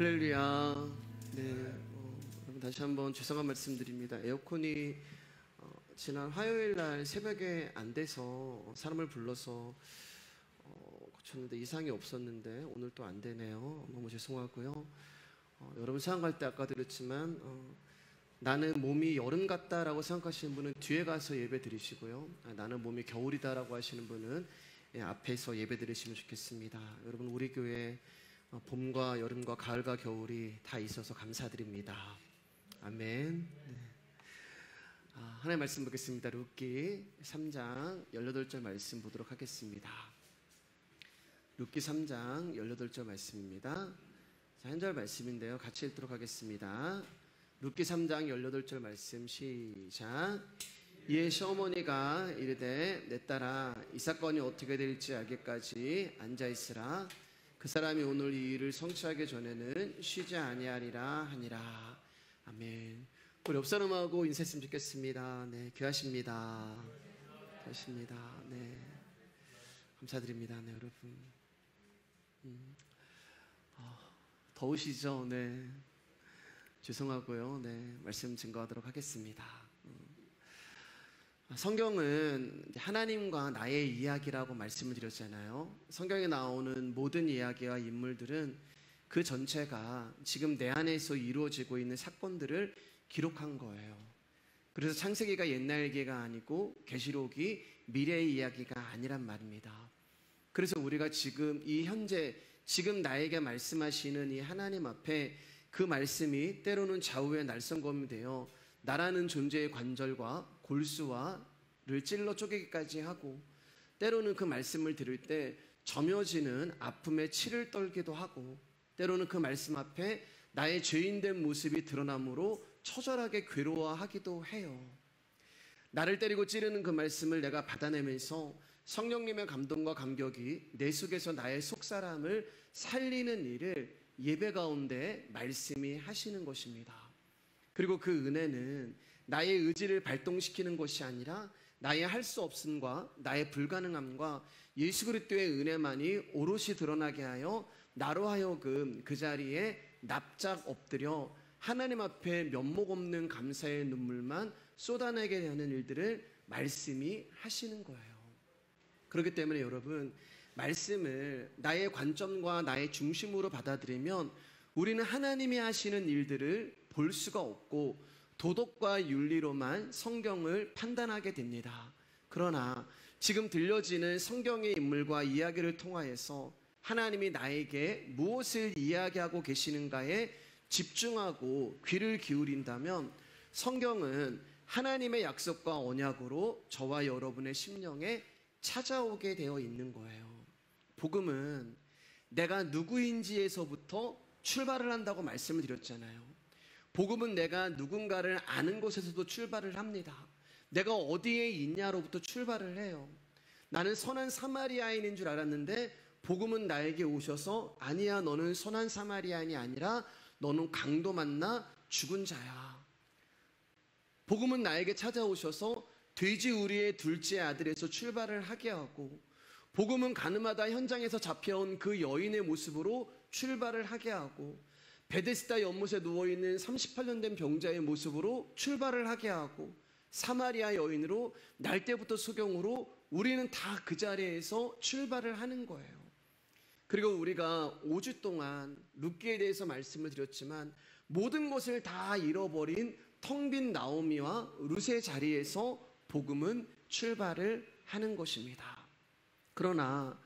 할렐루야. 네, 여러분 다시 한번 죄송한 말씀드립니다. 에어컨이 지난 화요일 날 새벽에 안 돼서 사람을 불러서 고쳤는데 이상이 없었는데 오늘 또 안 되네요. 너무 죄송하고요. 여러분 생각할 때 아까 드렸지만 나는 몸이 여름 같다라고 생각하시는 분은 뒤에 가서 예배 드리시고요. 나는 몸이 겨울이다라고 하시는 분은 앞에서 예배 드리시면 좋겠습니다. 여러분 우리 교회 봄과 여름과 가을과 겨울이 다 있어서 감사드립니다. 아멘. 네. 하나님 말씀 보겠습니다. 룻기 3장 18절 말씀 보도록 하겠습니다. 룻기 3장 18절 말씀입니다. 자, 한 절 말씀인데요. 같이 읽도록 하겠습니다. 룻기 3장 18절 말씀 시작. 이에 시어머니가 이르되 내 딸아 이 사건이 어떻게 될지 알기까지 앉아있으라. 그 사람이 오늘 이 일을 성취하기 전에는 쉬지 아니하리라 하니라. 아멘. 우리 옆 사람하고 인사했으면 좋겠습니다. 네, 귀하십니다. 귀하십니다. 네, 감사드립니다. 네, 여러분. 더우시죠? 네, 죄송하고요. 네, 말씀 증거하도록 하겠습니다. 성경은 하나님과 나의 이야기라고 말씀을 드렸잖아요. 성경에 나오는 모든 이야기와 인물들은 그 전체가 지금 내 안에서 이루어지고 있는 사건들을 기록한 거예요. 그래서 창세기가 옛날 얘기가 아니고 계시록이 미래의 이야기가 아니란 말입니다. 그래서 우리가 지금 이 현재 지금 나에게 말씀하시는 이 하나님 앞에 그 말씀이 때로는 좌우의 날성검이 되어 나라는 존재의 관절과 골수와를 찔러 쪼개기까지 하고, 때로는 그 말씀을 들을 때 점여지는 아픔에 치를 떨기도 하고, 때로는 그 말씀 앞에 나의 죄인된 모습이 드러나므로 처절하게 괴로워하기도 해요. 나를 때리고 찌르는 그 말씀을 내가 받아내면서 성령님의 감동과 감격이 내 속에서 나의 속사람을 살리는 일을 예배 가운데 말씀이 하시는 것입니다. 그리고 그 은혜는 나의 의지를 발동시키는 것이 아니라 나의 할 수 없음과 나의 불가능함과 예수 그리스도의 은혜만이 오롯이 드러나게 하여 나로 하여금 그 자리에 납작 엎드려 하나님 앞에 면목 없는 감사의 눈물만 쏟아내게 되는 일들을 말씀이 하시는 거예요. 그렇기 때문에 여러분, 말씀을 나의 관점과 나의 중심으로 받아들이면 우리는 하나님이 하시는 일들을 볼 수가 없고 도덕과 윤리로만 성경을 판단하게 됩니다. 그러나 지금 들려지는 성경의 인물과 이야기를 통하여서 하나님이 나에게 무엇을 이야기하고 계시는가에 집중하고 귀를 기울인다면 성경은 하나님의 약속과 언약으로 저와 여러분의 심령에 찾아오게 되어 있는 거예요. 복음은 내가 누구인지에서부터 출발을 한다고 말씀을 드렸잖아요. 복음은 내가 누군가를 아는 것에서도 출발을 합니다. 내가 어디에 있냐로부터 출발을 해요. 나는 선한 사마리아인인 줄 알았는데 복음은 나에게 오셔서 아니야, 너는 선한 사마리아인이 아니라 너는 강도 만나 죽은 자야. 복음은 나에게 찾아오셔서 돼지 우리의 둘째 아들에서 출발을 하게 하고, 복음은 가늠하다 현장에서 잡혀온 그 여인의 모습으로 출발을 하게 하고, 베데스다 연못에 누워있는 38년 된 병자의 모습으로 출발을 하게 하고, 사마리아 여인으로 날 때부터 소경으로 우리는 다 그 자리에서 출발을 하는 거예요. 그리고 우리가 5주 동안 룻기에 대해서 말씀을 드렸지만 모든 것을 다 잃어버린 텅 빈 나오미와 룻의 자리에서 복음은 출발을 하는 것입니다. 그러나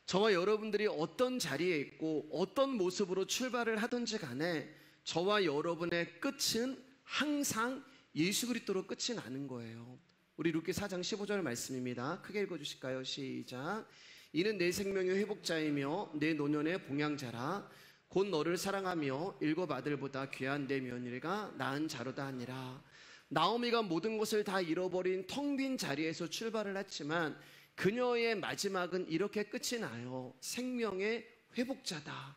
저와 여러분들이 어떤 자리에 있고 어떤 모습으로 출발을 하든지 간에 저와 여러분의 끝은 항상 예수 그리스도로 끝이 나는 거예요. 우리 룻기 4장 15절 말씀입니다. 크게 읽어주실까요? 시작. 이는 내 생명의 회복자이며 내 노년의 봉양자라. 곧 너를 사랑하며 일곱 아들보다 귀한 내 며느리가 낳은 자로다 하니라. 나오미가 모든 것을 다 잃어버린 텅 빈 자리에서 출발을 했지만 그녀의 마지막은 이렇게 끝이 나요. 생명의 회복자다.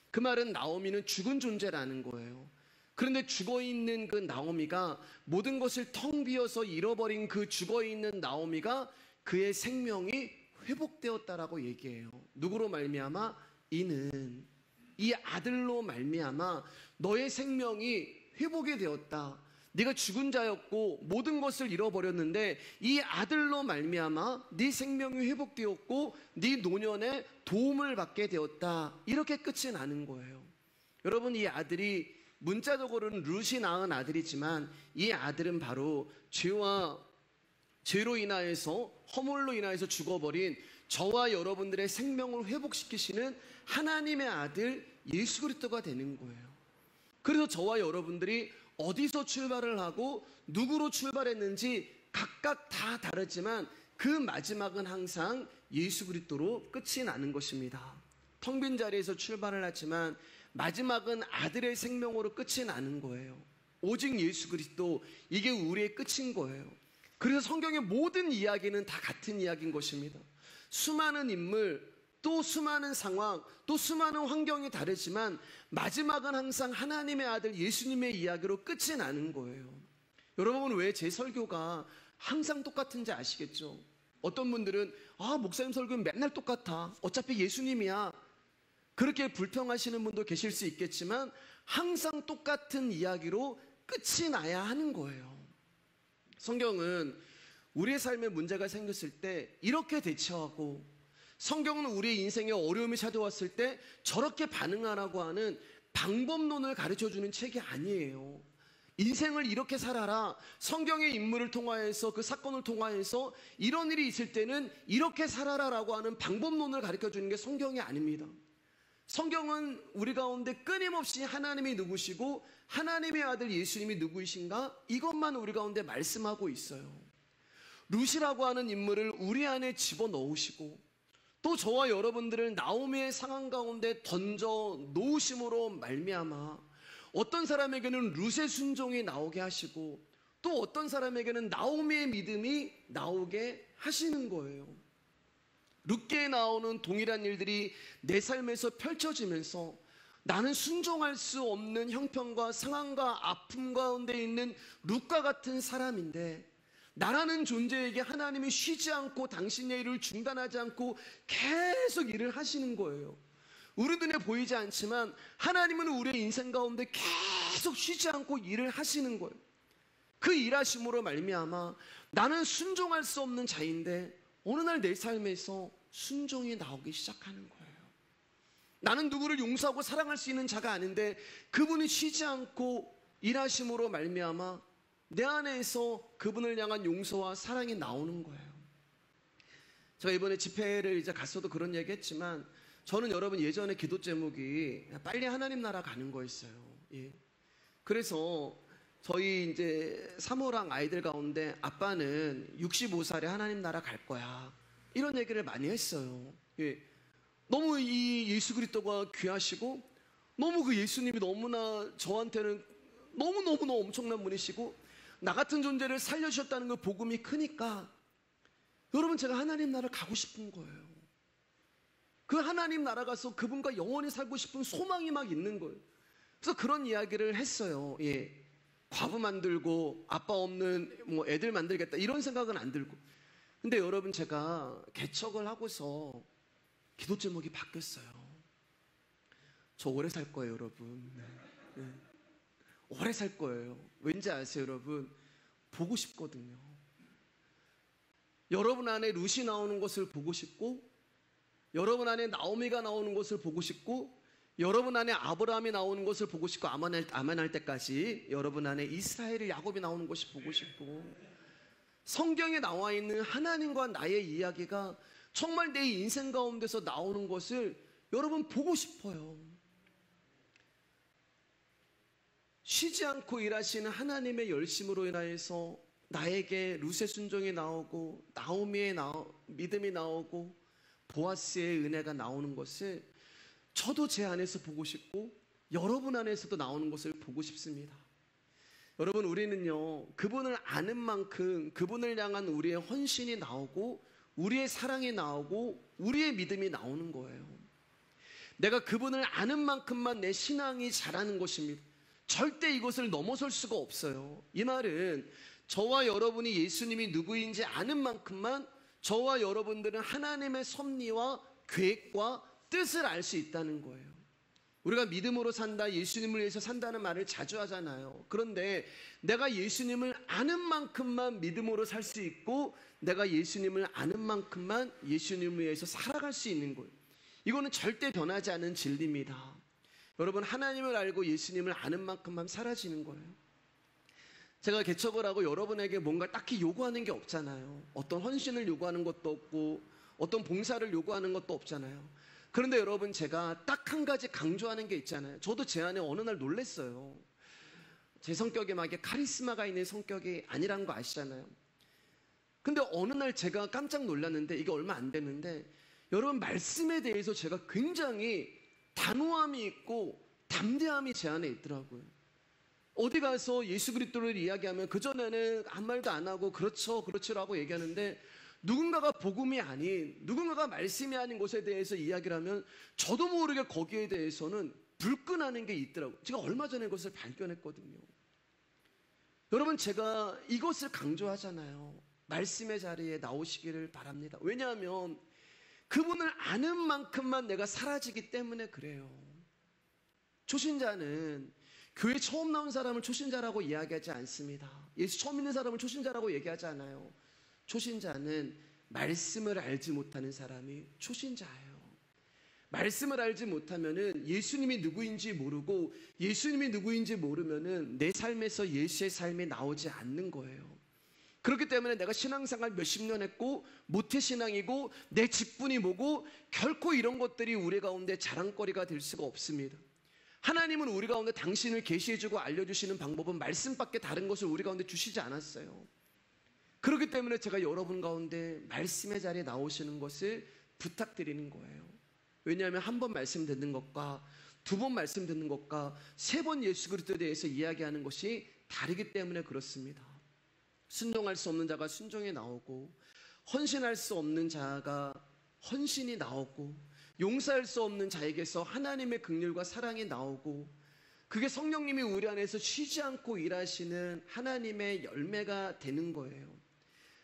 그 말은 나오미는 죽은 존재라는 거예요. 그런데 죽어있는 그 나오미가, 모든 것을 텅 비어서 잃어버린 그 죽어있는 나오미가 그의 생명이 회복되었다라고 얘기해요. 누구로 말미암아? 이는 이 아들로 말미암아 너의 생명이 회복이 되었다. 네가 죽은 자였고 모든 것을 잃어버렸는데 이 아들로 말미암아 네 생명이 회복되었고 네 노년에 도움을 받게 되었다. 이렇게 끝이 나는 거예요. 여러분, 이 아들이 문자적으로는 룻이 낳은 아들이지만 이 아들은 바로 죄로 인하여서, 허물로 인하여서 죽어버린 저와 여러분들의 생명을 회복시키시는 하나님의 아들 예수 그리스도가 되는 거예요. 그래서 저와 여러분들이 어디서 출발을 하고 누구로 출발했는지 각각 다 다르지만 그 마지막은 항상 예수 그리스도로 끝이 나는 것입니다. 텅 빈 자리에서 출발을 하지만 마지막은 아들의 생명으로 끝이 나는 거예요. 오직 예수 그리스도, 이게 우리의 끝인 거예요. 그래서 성경의 모든 이야기는 다 같은 이야기인 것입니다. 수많은 인물, 또 수많은 상황, 또 수많은 환경이 다르지만 마지막은 항상 하나님의 아들 예수님의 이야기로 끝이 나는 거예요. 여러분, 왜 제 설교가 항상 똑같은지 아시겠죠? 어떤 분들은 목사님 설교는 맨날 똑같아, 어차피 예수님이야, 그렇게 불평하시는 분도 계실 수 있겠지만 항상 똑같은 이야기로 끝이 나야 하는 거예요. 성경은 우리의 삶에 문제가 생겼을 때 이렇게 대처하고, 성경은 우리의 인생에 어려움이 찾아왔을 때 저렇게 반응하라고 하는 방법론을 가르쳐주는 책이 아니에요. 인생을 이렇게 살아라, 성경의 인물을 통하여서, 그 사건을 통하여서 이런 일이 있을 때는 이렇게 살아라라고 하는 방법론을 가르쳐주는 게 성경이 아닙니다. 성경은 우리 가운데 끊임없이 하나님이 누구시고 하나님의 아들 예수님이 누구이신가, 이것만 우리 가운데 말씀하고 있어요. 룻이라고 하는 인물을 우리 안에 집어넣으시고, 또 저와 여러분들을 나오미의 상황 가운데 던져 놓으심으로 말미암아 어떤 사람에게는 룻의 순종이 나오게 하시고, 또 어떤 사람에게는 나오미의 믿음이 나오게 하시는 거예요. 룻기에 나오는 동일한 일들이 내 삶에서 펼쳐지면서 나는 순종할 수 없는 형편과 상황과 아픔 가운데 있는 룻과 같은 사람인데, 나라는 존재에게 하나님이 쉬지 않고 당신의 일을 중단하지 않고 계속 일을 하시는 거예요. 우리 눈에 보이지 않지만 하나님은 우리의 인생 가운데 계속 쉬지 않고 일을 하시는 거예요. 그 일하심으로 말미암아 나는 순종할 수 없는 자인데 어느 날 내 삶에서 순종이 나오기 시작하는 거예요. 나는 누구를 용서하고 사랑할 수 있는 자가 아닌데 그분이 쉬지 않고 일하심으로 말미암아 내 안에서 그분을 향한 용서와 사랑이 나오는 거예요. 제가 이번에 집회를 이제 갔어도 그런 얘기 했지만, 저는 여러분 예전에 기도 제목이 빨리 하나님 나라 가는 거였어요. 예. 그래서 저희 이제 사모랑 아이들 가운데 아빠는 65살에 하나님 나라 갈 거야, 이런 얘기를 많이 했어요. 예. 너무 이 예수 그리스도가 귀하시고, 너무 그 예수님이 너무나 저한테는 너무너무 엄청난 분이시고, 나 같은 존재를 살려주셨다는 그 복음이 크니까 여러분, 제가 하나님 나라 가고 싶은 거예요. 그 하나님 나라 가서 그분과 영원히 살고 싶은 소망이 막 있는 거예요. 그래서 그런 이야기를 했어요. 예. 과부 만들고 아빠 없는 애들 만들겠다, 이런 생각은 안 들고. 근데 여러분, 제가 개척을 하고서 기도 제목이 바뀌었어요. 저 오래 살 거예요, 여러분. 네. 오래 살 거예요. 왠지 아세요, 여러분? 보고 싶거든요. 여러분 안에 룻이 나오는 것을 보고 싶고, 여러분 안에 나오미가 나오는 것을 보고 싶고, 여러분 안에 아브라함이 나오는 것을 보고 싶고, 아만할 때까지 여러분 안에 이스라엘의 야곱이 나오는 것이 보고 싶고, 성경에 나와 있는 하나님과 나의 이야기가 정말 내 인생 가운데서 나오는 것을 여러분 보고 싶어요. 쉬지 않고 일하시는 하나님의 열심으로 인하여서 나에게 룻의 순종이 나오고, 나오미의 믿음이 나오고, 보아스의 은혜가 나오는 것을 저도 제 안에서 보고 싶고, 여러분 안에서도 나오는 것을 보고 싶습니다. 여러분, 우리는요, 그분을 아는 만큼 그분을 향한 우리의 헌신이 나오고, 우리의 사랑이 나오고, 우리의 믿음이 나오는 거예요. 내가 그분을 아는 만큼만 내 신앙이 자라는 것입니다. 절대 이것을 넘어설 수가 없어요. 이 말은 저와 여러분이 예수님이 누구인지 아는 만큼만 저와 여러분들은 하나님의 섭리와 계획과 뜻을 알 수 있다는 거예요. 우리가 믿음으로 산다, 예수님을 위해서 산다는 말을 자주 하잖아요. 그런데 내가 예수님을 아는 만큼만 믿음으로 살 수 있고, 내가 예수님을 아는 만큼만 예수님을 위해서 살아갈 수 있는 거예요. 이거는 절대 변하지 않은 진리입니다. 여러분, 하나님을 알고 예수님을 아는 만큼만 사라지는 거예요. 제가 개척을 하고 여러분에게 뭔가 딱히 요구하는 게 없잖아요. 어떤 헌신을 요구하는 것도 없고 어떤 봉사를 요구하는 것도 없잖아요. 그런데 여러분, 제가 딱 한 가지 강조하는 게 있잖아요. 저도 제 안에 어느 날 놀랐어요. 제 성격에 막 카리스마가 있는 성격이 아니란 거 아시잖아요. 근데 어느 날 제가 깜짝 놀랐는데, 이게 얼마 안 됐는데, 여러분, 말씀에 대해서 제가 굉장히 단호함이 있고 담대함이 제 안에 있더라고요. 어디 가서 예수 그리스도를 이야기하면 그전에는 아무 말도 안 하고 그렇죠 그렇죠라고 얘기하는데, 누군가가 복음이 아닌, 누군가가 말씀이 아닌 것에 대해서 이야기를 하면 저도 모르게 거기에 대해서는 불끈하는 게 있더라고요. 제가 얼마 전에 그것을 발견했거든요. 여러분, 제가 이것을 강조하잖아요. 말씀의 자리에 나오시기를 바랍니다. 왜냐하면 그분을 아는 만큼만 내가 사라지기 때문에 그래요. 초신자는 교회 처음 나온 사람을 초신자라고 이야기하지 않습니다. 예수 처음 믿는 사람을 초신자라고 얘기하지 않아요. 초신자는 말씀을 알지 못하는 사람이 초신자예요. 말씀을 알지 못하면은 예수님이 누구인지 모르고, 예수님이 누구인지 모르면은 내 삶에서 예수의 삶이 나오지 않는 거예요. 그렇기 때문에 내가 신앙생활 몇십 년 했고 모태신앙이고 내 직분이 뭐고, 결코 이런 것들이 우리 가운데 자랑거리가 될 수가 없습니다. 하나님은 우리 가운데 당신을 계시해주고 알려주시는 방법은 말씀밖에 다른 것을 우리 가운데 주시지 않았어요. 그렇기 때문에 제가 여러분 가운데 말씀의 자리에 나오시는 것을 부탁드리는 거예요. 왜냐하면 한 번 말씀 듣는 것과 두 번 말씀 듣는 것과 세 번 예수 그리스도에 대해서 이야기하는 것이 다르기 때문에 그렇습니다. 순종할 수 없는 자가 순종이 나오고, 헌신할 수 없는 자가 헌신이 나오고, 용서할 수 없는 자에게서 하나님의 긍휼과 사랑이 나오고, 그게 성령님이 우리 안에서 쉬지 않고 일하시는 하나님의 열매가 되는 거예요.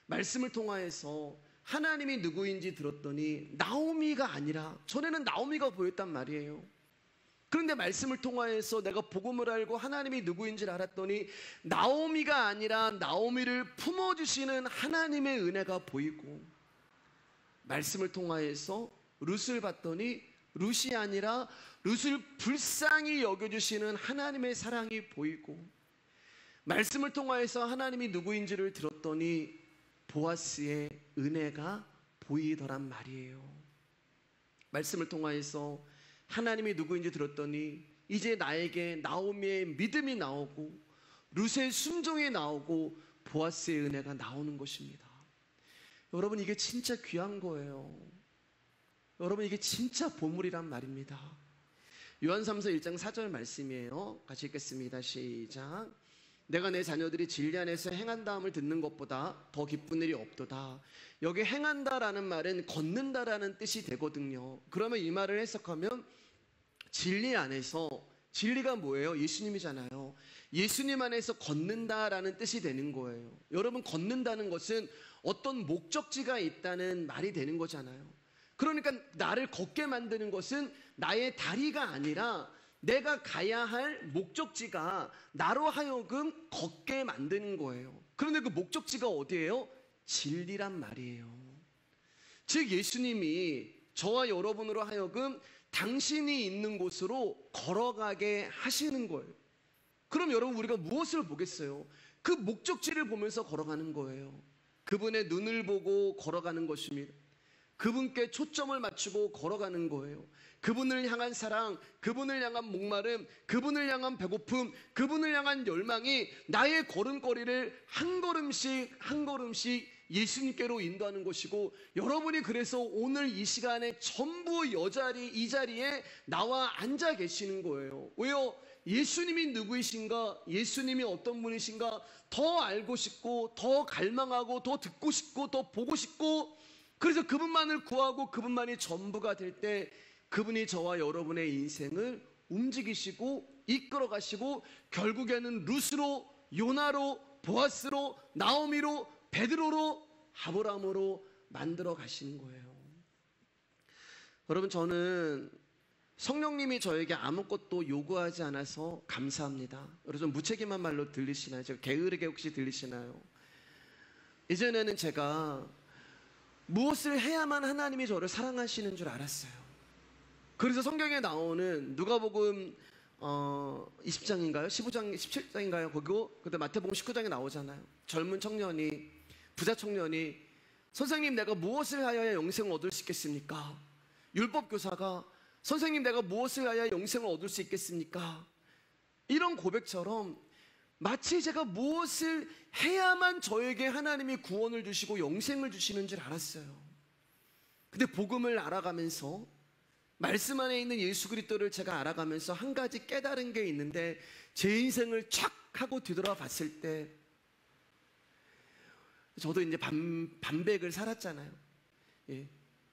말씀을 통하여서 하나님이 누구인지 들었더니 나오미가 아니라, 전에는 나오미가 보였단 말이에요. 그런데 말씀을 통하여서 내가 복음을 알고 하나님이 누구인지를 알았더니 나오미가 아니라 나오미를 품어주시는 하나님의 은혜가 보이고, 말씀을 통하여서 룻을 봤더니 룻이 아니라 룻을 불쌍히 여겨주시는 하나님의 사랑이 보이고, 말씀을 통하여서 하나님이 누구인지를 들었더니 보아스의 은혜가 보이더란 말이에요. 말씀을 통하여서 하나님이 누구인지 들었더니 이제 나에게 나오미의 믿음이 나오고 룻의 순종이 나오고 보아스의 은혜가 나오는 것입니다. 여러분, 이게 진짜 귀한 거예요. 여러분, 이게 진짜 보물이란 말입니다. 요한삼서 1장 4절 말씀이에요. 같이 읽겠습니다. 시작. 내가 내 자녀들이 진리 안에서 행한다함을 듣는 것보다 더 기쁜 일이 없도다. 여기 행한다라는 말은 걷는다라는 뜻이 되거든요. 그러면 이 말을 해석하면 진리 안에서, 진리가 뭐예요? 예수님이잖아요. 예수님 안에서 걷는다라는 뜻이 되는 거예요. 여러분, 걷는다는 것은 어떤 목적지가 있다는 말이 되는 거잖아요. 그러니까 나를 걷게 만드는 것은 나의 다리가 아니라 내가 가야 할 목적지가 나로 하여금 걷게 만드는 거예요. 그런데 그 목적지가 어디예요? 진리란 말이에요. 즉 예수님이 저와 여러분으로 하여금 당신이 있는 곳으로 걸어가게 하시는 거예요. 그럼 여러분, 우리가 무엇을 보겠어요? 그 목적지를 보면서 걸어가는 거예요. 그분의 눈을 보고 걸어가는 것입니다. 그분께 초점을 맞추고 걸어가는 거예요. 그분을 향한 사랑, 그분을 향한 목마름, 그분을 향한 배고픔, 그분을 향한 열망이 나의 걸음걸이를 한 걸음씩 한 걸음씩 예수님께로 인도하는 것이고, 여러분이 그래서 오늘 이 시간에 전부 이 자리에 나와 앉아 계시는 거예요. 왜요? 예수님이 누구이신가, 예수님이 어떤 분이신가 더 알고 싶고, 더 갈망하고, 더 듣고 싶고, 더 보고 싶고, 그래서 그분만을 구하고 그분만이 전부가 될 때 그분이 저와 여러분의 인생을 움직이시고 이끌어 가시고, 결국에는 룻으로, 요나로, 보아스로, 나오미로, 베드로로, 아브라함으로 만들어 가시는 거예요. 여러분, 저는 성령님이 저에게 아무것도 요구하지 않아서 감사합니다. 여러분 무책임한 말로 들리시나요? 제가 게으르게 혹시 들리시나요? 이전에는 제가 무엇을 해야만 하나님이 저를 사랑하시는 줄 알았어요. 그래서 성경에 나오는 누가복음 20장인가요? 15장, 17장인가요? 거기고 그때 마태복음 19장에 나오잖아요. 젊은 청년이, 부자 청년이 선생님 내가 무엇을 하여야 영생을 얻을 수 있겠습니까? 율법 교사가 선생님 내가 무엇을 하여야 영생을 얻을 수 있겠습니까? 이런 고백처럼 마치 제가 무엇을 해야만 저에게 하나님이 구원을 주시고 영생을 주시는 줄 알았어요. 근데 복음을 알아가면서 말씀 안에 있는 예수 그리스도를 제가 알아가면서 한 가지 깨달은 게 있는데, 제 인생을 촥 하고 뒤돌아봤을 때, 저도 이제 반백을 살았잖아요.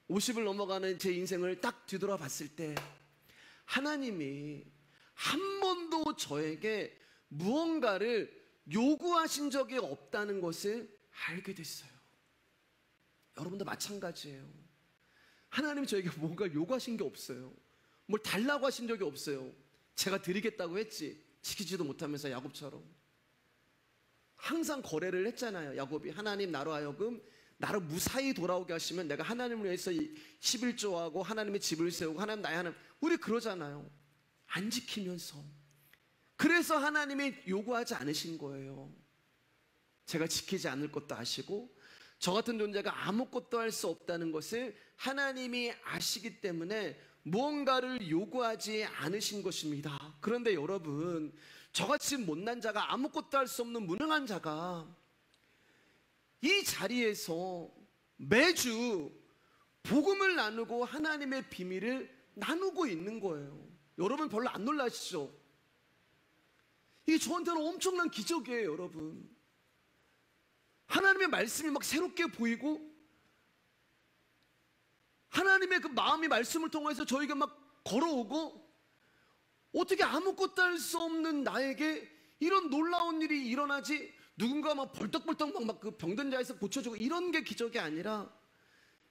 50을 넘어가는 제 인생을 딱 뒤돌아봤을 때 하나님이 한 번도 저에게 무언가를 요구하신 적이 없다는 것을 알게 됐어요. 여러분도 마찬가지예요. 하나님이 저에게 뭔가 요구하신 게 없어요. 뭘 달라고 하신 적이 없어요. 제가 드리겠다고 했지 지키지도 못하면서 야곱처럼 항상 거래를 했잖아요. 야곱이 하나님 나로 하여금 나를 무사히 돌아오게 하시면 내가 하나님을 위해서 11조하고 하나님의 집을 세우고 하나님 나의 하나님, 우리 그러잖아요. 안 지키면서. 그래서 하나님이 요구하지 않으신 거예요. 제가 지키지 않을 것도 아시고 저 같은 존재가 아무것도 할 수 없다는 것을 하나님이 아시기 때문에 무언가를 요구하지 않으신 것입니다. 그런데 여러분, 저같이 못난 자가, 아무것도 할 수 없는 무능한 자가 이 자리에서 매주 복음을 나누고 하나님의 비밀을 나누고 있는 거예요. 여러분 별로 안 놀라시죠? 이게 저한테는 엄청난 기적이에요, 여러분. 하나님의 말씀이 막 새롭게 보이고 하나님의 그 마음이 말씀을 통해서 저에게 막 걸어오고, 어떻게 아무것도 할 수 없는 나에게 이런 놀라운 일이 일어나지? 누군가 막 벌떡벌떡 막 그 병든 자에서 고쳐주고 이런 게 기적이 아니라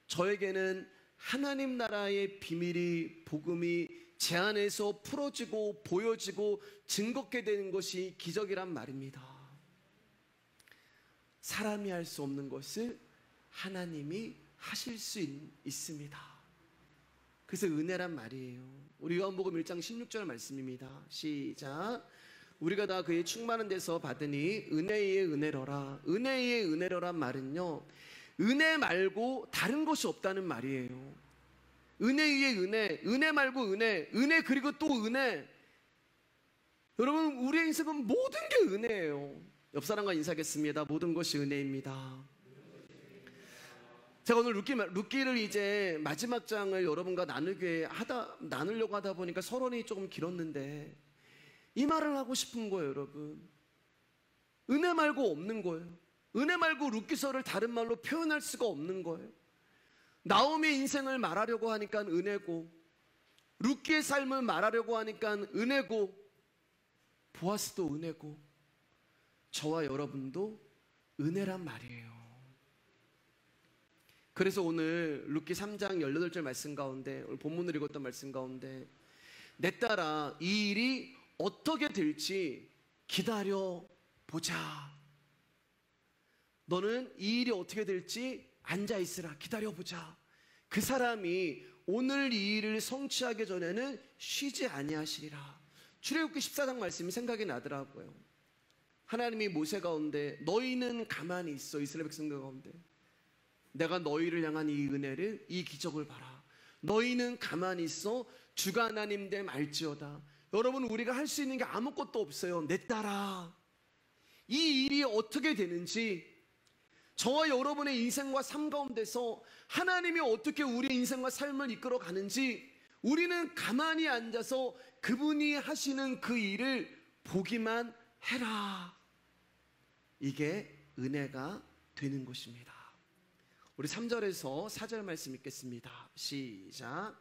저에게는 하나님 나라의 비밀이, 복음이 제 안에서 풀어지고 보여지고 증거게 되는 것이 기적이란 말입니다. 사람이 할 수 없는 것을 하나님이 하실 수 있습니다. 그래서 은혜란 말이에요. 우리 요한복음 1장 16절 말씀입니다. 시작. 우리가 다 그의 충만한 데서 받으니 은혜의 은혜로라. 은혜의 은혜로란 말은요, 은혜 말고 다른 것이 없다는 말이에요. 은혜 위에 은혜, 은혜 말고 은혜, 은혜 그리고 또 은혜. 여러분, 우리의 인생은 모든 게 은혜예요. 옆 사람과 인사하겠습니다. 모든 것이 은혜입니다. 제가 오늘 룻기를 이제 마지막 장을 여러분과 나누려고 하다 보니까 서론이 조금 길었는데 이 말을 하고 싶은 거예요, 여러분. 은혜 말고 없는 거예요. 은혜 말고 룻기서를 다른 말로 표현할 수가 없는 거예요. 나오미의 인생을 말하려고 하니까 은혜고, 룻기의 삶을 말하려고 하니까 은혜고, 보아스도 은혜고, 저와 여러분도 은혜란 말이에요. 그래서 오늘 룻기 3장 18절 말씀 가운데, 오늘 본문을 읽었던 말씀 가운데, 내 딸아 이 일이 어떻게 될지 기다려보자. 너는 이 일이 어떻게 될지 앉아있으라. 기다려보자. 그 사람이 오늘 이 일을 성취하기 전에는 쉬지 아니하시리라. 출애굽기 14장 말씀이 생각이 나더라고요. 하나님이 모세 가운데 너희는 가만히 있어. 이스라엘 백성들 가운데 내가 너희를 향한 이 은혜를, 이 기적을 봐라. 너희는 가만히 있어. 주가 하나님 됨 알지어다. 여러분, 우리가 할 수 있는 게 아무것도 없어요. 내 딸아, 이 일이 어떻게 되는지, 저와 여러분의 인생과 삶 가운데서 하나님이 어떻게 우리의 인생과 삶을 이끌어 가는지 우리는 가만히 앉아서 그분이 하시는 그 일을 보기만 해라. 이게 은혜가 되는 것입니다. 우리 3절에서 4절 말씀 읽겠습니다. 시작.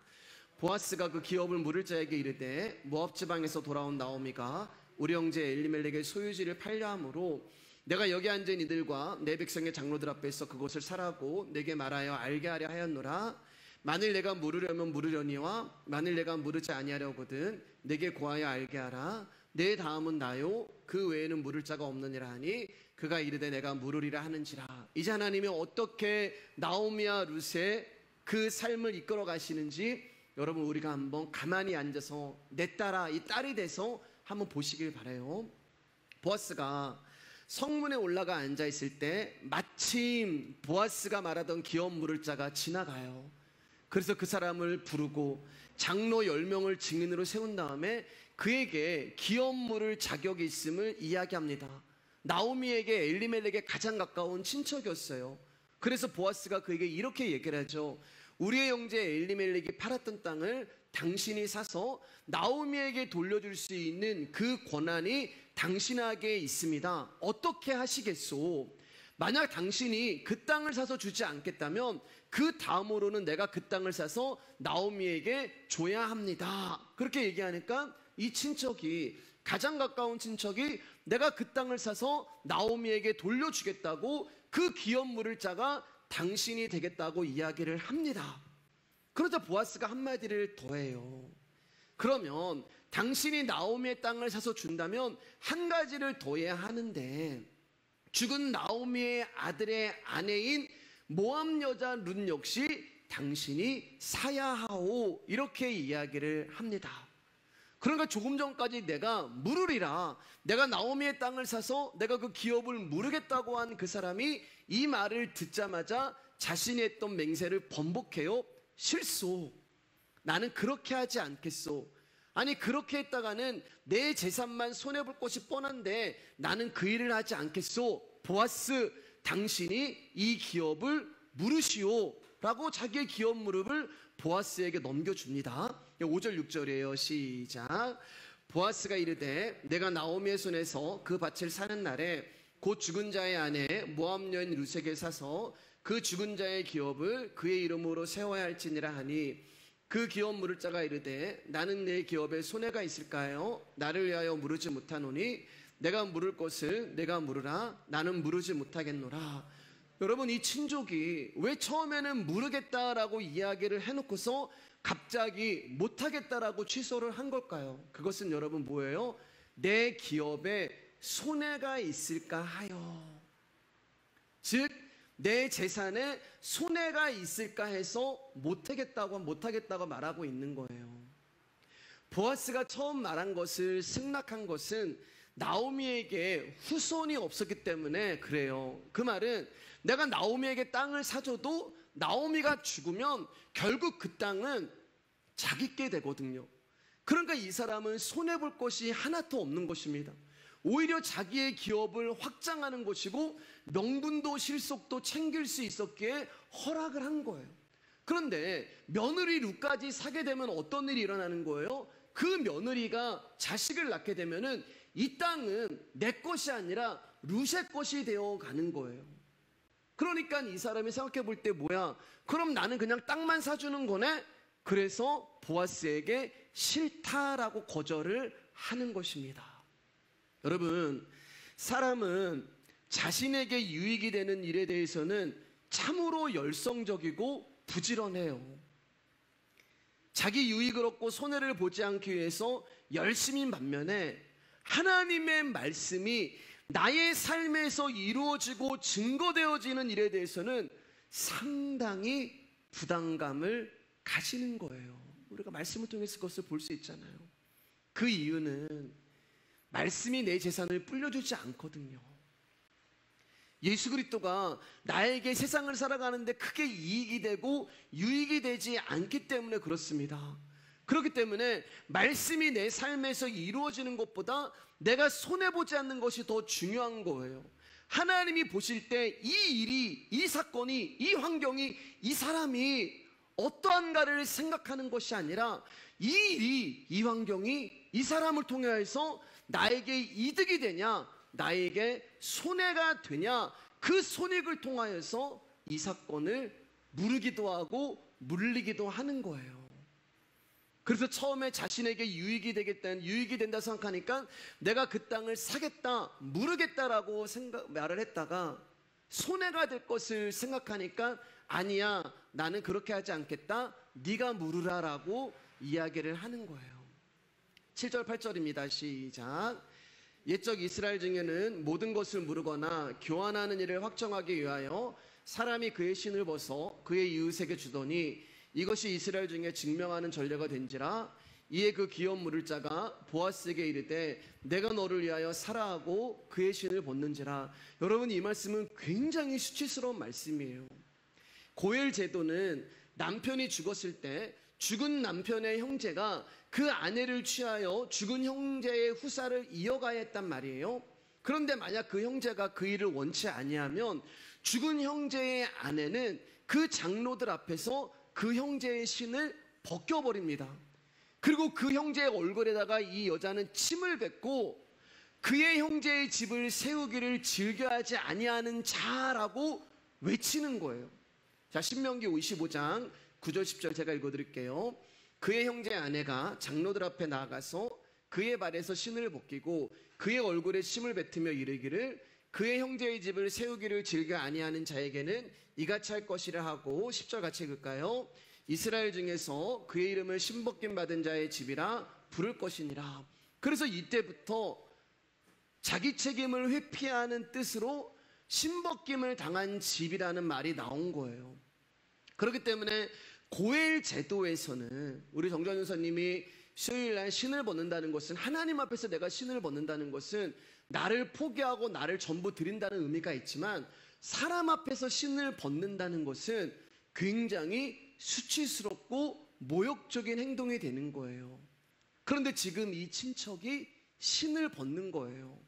보아스가 그 기업을 물을 자에게 이르되 모압 지방에서 돌아온 나오미가 우리 형제 엘리멜렉의 소유지를 팔려 함으로 내가 여기 앉은 이들과 내 백성의 장로들 앞에서 그것을 사라고 내게 말하여 알게 하려 하였노라. 만일 내가 물으려면 물으려니와 만일 내가 물으지 아니하려거든 내게 구하여 알게 하라. 내 다음은 나요 그 외에는 물을 자가 없느니라 하니 그가 이르되 내가 물으리라 하는지라. 이제 하나님이 어떻게 나오미와 룻의 그 삶을 이끌어 가시는지 여러분 우리가 한번 가만히 앉아서 내 딸아 이 딸이 돼서 한번 보시길 바라요. 보아스가 성문에 올라가 앉아 있을 때 마침 보아스가 말하던 기업 물을 자가 지나가요. 그래서 그 사람을 부르고 장로 10명을 증인으로 세운 다음에 그에게 기업 물을 자격이 있음을 이야기합니다. 나오미에게 엘리멜렉에 가장 가까운 친척이었어요. 그래서 보아스가 그에게 이렇게 얘기를 하죠. 우리의 형제 엘리멜렉이 팔았던 땅을 당신이 사서 나오미에게 돌려줄 수 있는 그 권한이 당신에게 있습니다. 어떻게 하시겠소? 만약 당신이 그 땅을 사서 주지 않겠다면 그 다음으로는 내가 그 땅을 사서 나오미에게 줘야 합니다. 그렇게 얘기하니까 이 친척이 가장 가까운 친척이 내가 그 땅을 사서 나오미에게 돌려주겠다고 그 기업 물을 자가 당신이 되겠다고 이야기를 합니다. 그러자 보아스가 한마디를 더해요. 그러면 당신이 나오미의 땅을 사서 준다면 한 가지를 더해야 하는데 죽은 나오미의 아들의 아내인 모압 여자 룻 역시 당신이 사야 하오 이렇게 이야기를 합니다. 그러니까 조금 전까지 내가 물으리라 내가 나오미의 땅을 사서 내가 그 기업을 물으겠다고 한 그 사람이 이 말을 듣자마자 자신이 했던 맹세를 번복해요. 실소 나는 그렇게 하지 않겠소. 아니 그렇게 했다가는 내 재산만 손해볼 것이 뻔한데 나는 그 일을 하지 않겠소. 보아스 당신이 이 기업을 물으시오 라고 자기의 기업 무릎을 보아스에게 넘겨줍니다. 5절 6절이에요. 시작. 보아스가 이르되 내가 나오미의 손에서 그 밭을 사는 날에 곧 죽은 자의 아내 모압 여인 룻에게 사서 그 죽은 자의 기업을 그의 이름으로 세워야 할지니라 하니 그 기업 물을 자가 이르되 나는 내 기업에 손해가 있을까요? 나를 위하여 물으지 못하노니 내가 물을 것을 내가 물으라. 나는 물으지 못하겠노라. 여러분 이 친족이 왜 처음에는 물으겠다라고 이야기를 해놓고서 갑자기 못하겠다라고 취소를 한 걸까요? 그것은 여러분 뭐예요? 내 기업에 손해가 있을까 하여, 즉 내 재산에 손해가 있을까 해서 못하겠다고 말하고 있는 거예요. 보아스가 처음 말한 것을 승낙한 것은 나오미에게 후손이 없었기 때문에 그래요. 그 말은 내가 나오미에게 땅을 사줘도 나오미가 죽으면 결국 그 땅은 자기께 되거든요. 그러니까 이 사람은 손해볼 것이 하나도 없는 것입니다. 오히려 자기의 기업을 확장하는 것이고 명분도 실속도 챙길 수 있었기에 허락을 한 거예요. 그런데 며느리 룻까지 사게 되면 어떤 일이 일어나는 거예요? 그 며느리가 자식을 낳게 되면은 이 땅은 내 것이 아니라 룻의 것이 되어 가는 거예요. 그러니까 이 사람이 생각해 볼 때 뭐야? 그럼 나는 그냥 땅만 사주는 거네? 그래서 보아스에게 싫다라고 거절을 하는 것입니다. 여러분, 사람은 자신에게 유익이 되는 일에 대해서는 참으로 열성적이고 부지런해요. 자기 유익을 얻고 손해를 보지 않기 위해서 열심인 반면에 하나님의 말씀이 나의 삶에서 이루어지고 증거되어지는 일에 대해서는 상당히 부담감을 가지는 거예요. 우리가 말씀을 통해서 그것을 볼 수 있잖아요. 그 이유는 말씀이 내 재산을 불려주지 않거든요. 예수 그리스도가 나에게 세상을 살아가는데 크게 이익이 되고 유익이 되지 않기 때문에 그렇습니다. 그렇기 때문에 말씀이 내 삶에서 이루어지는 것보다 내가 손해보지 않는 것이 더 중요한 거예요. 하나님이 보실 때 이 일이, 이 사건이, 이 환경이, 이 사람이 어떠한가를 생각하는 것이 아니라 이 일이, 이 환경이 이 사람을 통해서 나에게 이득이 되냐, 나에게 손해가 되냐, 그 손익을 통하여서 이 사건을 물으기도 하고 물리기도 하는 거예요. 그래서 처음에 자신에게 유익이 된다 생각하니까 내가 그 땅을 사겠다, 물으겠다라고 말을 했다가 손해가 될 것을 생각하니까 아니야, 나는 그렇게 하지 않겠다. 네가 물으라라고 이야기를 하는 거예요. 7절 8절입니다. 시작. 옛적 이스라엘 중에는 모든 것을 물으거나 교환하는 일을 확정하기 위하여 사람이 그의 신을 벗어 그의 이웃에게 주더니 이것이 이스라엘 중에 증명하는 전례가 된지라. 이에 그 기업 물을 자가 보아스에게 이르되 내가 너를 위하여 사라 하고 그의 신을 벗는지라. 여러분, 이 말씀은 굉장히 수치스러운 말씀이에요. 고엘 제도는 남편이 죽었을 때 죽은 남편의 형제가 그 아내를 취하여 죽은 형제의 후사를 이어가야 했단 말이에요. 그런데 만약 그 형제가 그 일을 원치 아니하면 죽은 형제의 아내는 그 장로들 앞에서 그 형제의 신을 벗겨버립니다. 그리고 그 형제의 얼굴에다가 이 여자는 침을 뱉고 그의 형제의 집을 세우기를 즐겨하지 아니하는 자라고 외치는 거예요. 자, 신명기 55장 9절 10절 제가 읽어드릴게요. 그의 형제의 아내가 장로들 앞에 나아가서 그의 발에서 신을 벗기고 그의 얼굴에 침을 뱉으며 이르기를 그의 형제의 집을 세우기를 즐겨 아니하는 자에게는 이같이 할 것이라 하고 10절 같이 읽을까요? 이스라엘 중에서 그의 이름을 신벗김 받은 자의 집이라 부를 것이니라. 그래서 이때부터 자기 책임을 회피하는 뜻으로 신벗김을 당한 집이라는 말이 나온 거예요. 그렇기 때문에 고엘 제도에서는 우리 정전 전사님이 수요일날 신을 벗는다는 것은, 하나님 앞에서 내가 신을 벗는다는 것은 나를 포기하고 나를 전부 드린다는 의미가 있지만, 사람 앞에서 신을 벗는다는 것은 굉장히 수치스럽고 모욕적인 행동이 되는 거예요. 그런데 지금 이 친척이 신을 벗는 거예요.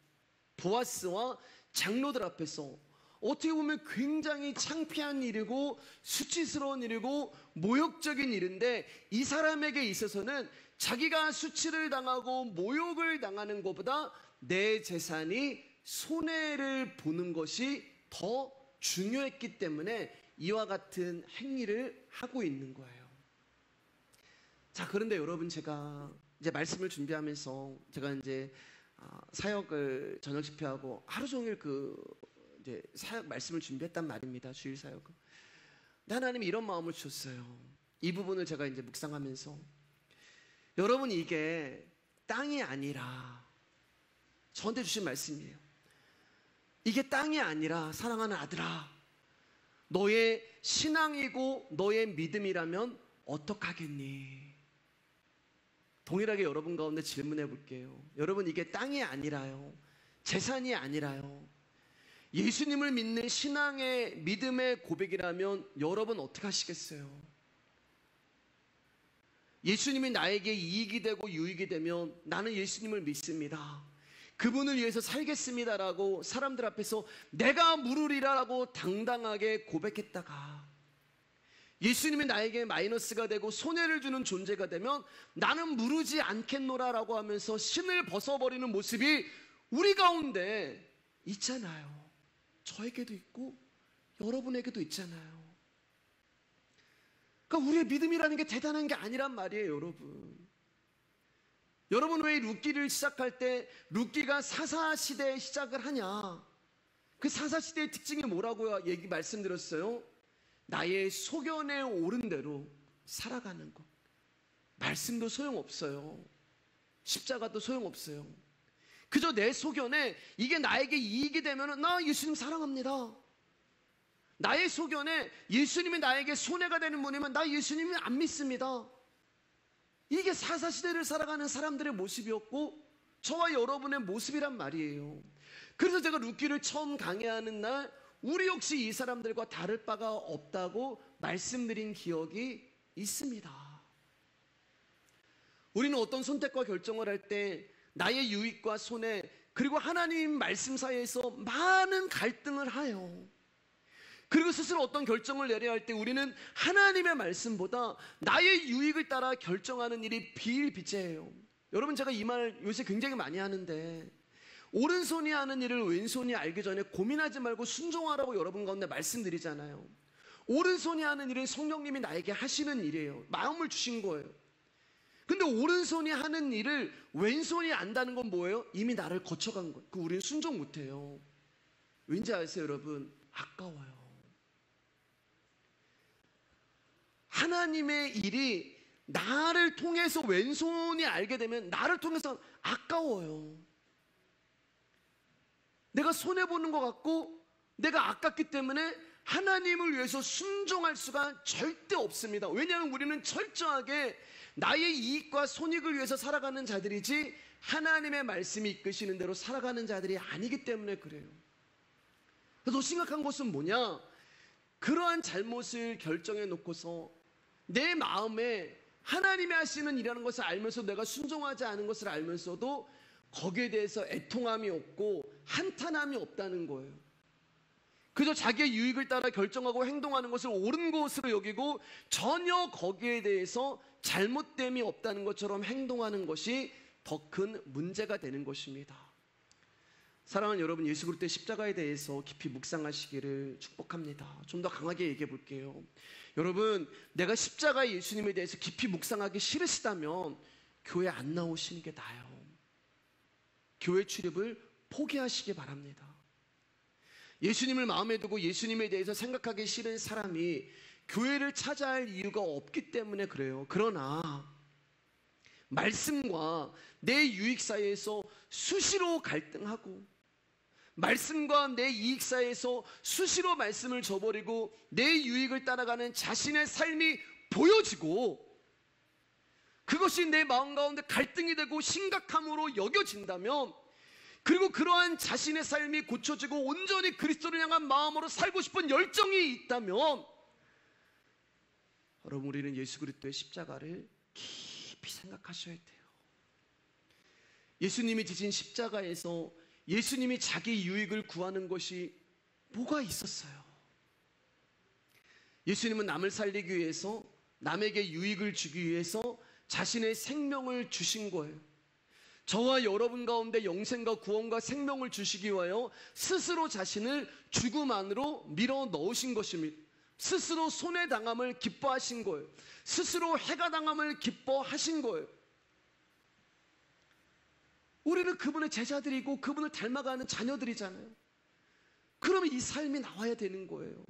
보아스와 장로들 앞에서. 어떻게 보면 굉장히 창피한 일이고 수치스러운 일이고 모욕적인 일인데, 이 사람에게 있어서는 자기가 수치를 당하고 모욕을 당하는 것보다 내 재산이 손해를 보는 것이 더 중요했기 때문에 이와 같은 행위를 하고 있는 거예요. 자, 그런데 여러분, 제가 이제 말씀을 준비하면서 제가 이제 사역을 저녁 집회하고 하루 종일 이제 사역 말씀을 준비했단 말입니다. 주일 사역을. 근데 하나님이 이런 마음을 주셨어요. 이 부분을 제가 이제 묵상하면서, 여러분, 이게 땅이 아니라, 저한테 주신 말씀이에요. 이게 땅이 아니라, 사랑하는 아들아, 너의 신앙이고 너의 믿음이라면 어떡하겠니? 동일하게 여러분 가운데 질문해 볼게요. 여러분, 이게 땅이 아니라요, 재산이 아니라요, 예수님을 믿는 신앙의 믿음의 고백이라면 여러분 어떻게 하시겠어요? 예수님이 나에게 이익이 되고 유익이 되면 나는 예수님을 믿습니다, 그분을 위해서 살겠습니다라고 사람들 앞에서 내가 물으리라라고 당당하게 고백했다가, 예수님이 나에게 마이너스가 되고 손해를 주는 존재가 되면 나는 물으지 않겠노라라고 하면서 신을 벗어버리는 모습이 우리 가운데 있잖아요. 저에게도 있고 여러분에게도 있잖아요. 그러니까 우리의 믿음이라는 게 대단한 게 아니란 말이에요, 여러분. 여러분, 왜 룻기를 시작할 때 룻기가 사사시대에 시작을 하냐? 그 사사시대의 특징이 뭐라고요? 말씀드렸어요. 나의 소견에 오른 대로 살아가는 것. 말씀도 소용없어요. 십자가도 소용없어요. 그저 내 소견에 이게 나에게 이익이 되면 나 예수님 사랑합니다. 나의 소견에 예수님이 나에게 손해가 되는 분이면 나 예수님이 안 믿습니다. 이게 사사시대를 살아가는 사람들의 모습이었고 저와 여러분의 모습이란 말이에요. 그래서 제가 룻기를 처음 강해하는 날 우리 역시 이 사람들과 다를 바가 없다고 말씀드린 기억이 있습니다. 우리는 어떤 선택과 결정을 할 때 나의 유익과 손해, 그리고 하나님 말씀 사이에서 많은 갈등을 해요. 그리고 스스로 어떤 결정을 내려야 할 때 우리는 하나님의 말씀보다 나의 유익을 따라 결정하는 일이 비일비재해요. 여러분, 제가 이 말 요새 굉장히 많이 하는데, 오른손이 하는 일을 왼손이 알기 전에 고민하지 말고 순종하라고 여러분 가운데 말씀드리잖아요. 오른손이 하는 일은 성령님이 나에게 하시는 일이에요. 마음을 주신 거예요. 근데 오른손이 하는 일을 왼손이 안다는 건 뭐예요? 이미 나를 거쳐간 거예요. 우리는 순종 못해요. 왠지 아세요, 여러분? 아까워요. 하나님의 일이 나를 통해서 왼손이 알게 되면 나를 통해서 아까워요. 내가 손해보는 것 같고 내가 아깝기 때문에 하나님을 위해서 순종할 수가 절대 없습니다. 왜냐하면 우리는 철저하게 나의 이익과 손익을 위해서 살아가는 자들이지 하나님의 말씀이 이끄시는 대로 살아가는 자들이 아니기 때문에 그래요. 더 심각한 것은 뭐냐? 그러한 잘못을 결정해 놓고서 내 마음에 하나님이 하시는 일이라는 것을 알면서 내가 순종하지 않은 것을 알면서도 거기에 대해서 애통함이 없고 한탄함이 없다는 거예요. 그저 자기의 유익을 따라 결정하고 행동하는 것을 옳은 것으로 여기고 전혀 거기에 대해서 잘못됨이 없다는 것처럼 행동하는 것이 더 큰 문제가 되는 것입니다. 사랑하는 여러분, 예수 그리스도의 십자가에 대해서 깊이 묵상하시기를 축복합니다. 좀 더 강하게 얘기해 볼게요. 여러분, 내가 십자가 예수님에 대해서 깊이 묵상하기 싫으시다면 교회 안 나오시는 게 나아요. 교회 출입을 포기하시기 바랍니다. 예수님을 마음에 두고 예수님에 대해서 생각하기 싫은 사람이 교회를 찾아야 할 이유가 없기 때문에 그래요. 그러나 말씀과 내 유익 사이에서 수시로 갈등하고 말씀과 내 이익 사이에서 수시로 말씀을 저버리고 내 유익을 따라가는 자신의 삶이 보여지고 그것이 내 마음 가운데 갈등이 되고 심각함으로 여겨진다면, 그리고 그러한 자신의 삶이 고쳐지고 온전히 그리스도를 향한 마음으로 살고 싶은 열정이 있다면, 여러분, 우리는 예수 그리스도의 십자가를 깊이 생각하셔야 돼요. 예수님이 지신 십자가에서 예수님이 자기 유익을 구하는 것이 뭐가 있었어요? 예수님은 남을 살리기 위해서, 남에게 유익을 주기 위해서 자신의 생명을 주신 거예요. 저와 여러분 가운데 영생과 구원과 생명을 주시기 위하여 스스로 자신을 죽음 안으로 밀어 넣으신 것입니다. 스스로 손해당함을 기뻐하신 거예요. 스스로 해가 당함을 기뻐하신 거예요. 우리는 그분의 제자들이고 그분을 닮아가는 자녀들이잖아요. 그러면 이 삶이 나와야 되는 거예요.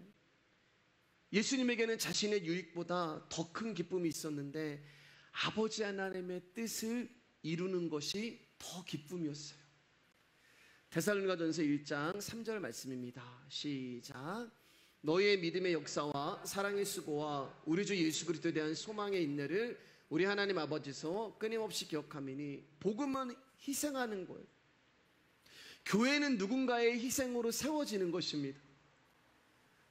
예수님에게는 자신의 유익보다 더 큰 기쁨이 있었는데 아버지 하나님의 뜻을 이루는 것이 더 기쁨이었어요. 데살로니가전서 1장 3절 말씀입니다. 시작. 너희의 믿음의 역사와 사랑의 수고와 우리 주 예수 그리스도에 대한 소망의 인내를 우리 하나님 아버지서 끊임없이 기억하미니. 복음은 희생하는 거예요. 교회는 누군가의 희생으로 세워지는 것입니다.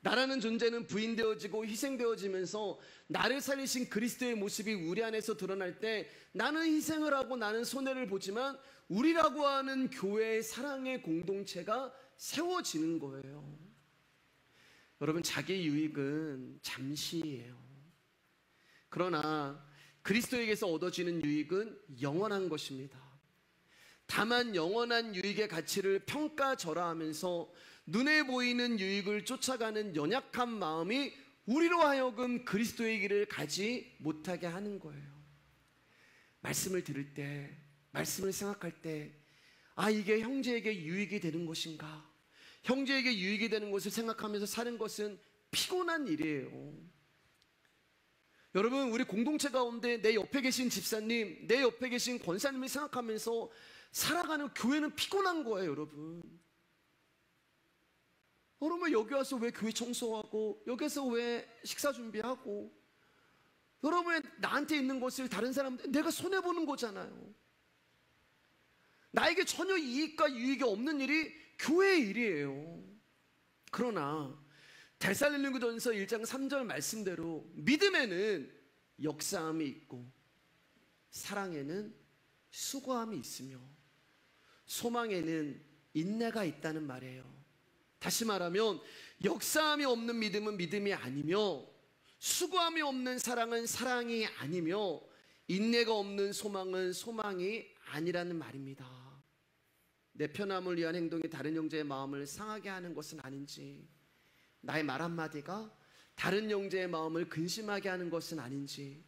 나라는 존재는 부인되어지고 희생되어지면서 나를 살리신 그리스도의 모습이 우리 안에서 드러날 때 나는 희생을 하고 나는 손해를 보지만 우리라고 하는 교회의 사랑의 공동체가 세워지는 거예요. 여러분, 자기 유익은 잠시예요. 그러나 그리스도에게서 얻어지는 유익은 영원한 것입니다. 다만 영원한 유익의 가치를 평가절하하면서 눈에 보이는 유익을 쫓아가는 연약한 마음이 우리로 하여금 그리스도의 길을 가지 못하게 하는 거예요. 말씀을 들을 때, 말씀을 생각할 때, 아, 이게 형제에게 유익이 되는 것인가? 형제에게 유익이 되는 것을 생각하면서 사는 것은 피곤한 일이에요. 여러분, 우리 공동체 가운데 내 옆에 계신 집사님, 내 옆에 계신 권사님을 생각하면서 살아가는 교회는 피곤한 거예요, 여러분. 여러분, 여기 와서 왜 교회 청소하고, 여기서 왜 식사 준비하고, 여러분, 나한테 있는 것을 다른 사람들, 내가 손해보는 거잖아요. 나에게 전혀 이익과 유익이 없는 일이 교회의 일이에요. 그러나 데살로니가전서 1장 3절 말씀대로 믿음에는 역사함이 있고 사랑에는 수고함이 있으며 소망에는 인내가 있다는 말이에요. 다시 말하면 역사함이 없는 믿음은 믿음이 아니며 수고함이 없는 사랑은 사랑이 아니며 인내가 없는 소망은 소망이 아니라는 말입니다. 내 편함을 위한 행동이 다른 형제의 마음을 상하게 하는 것은 아닌지, 나의 말 한마디가 다른 형제의 마음을 근심하게 하는 것은 아닌지,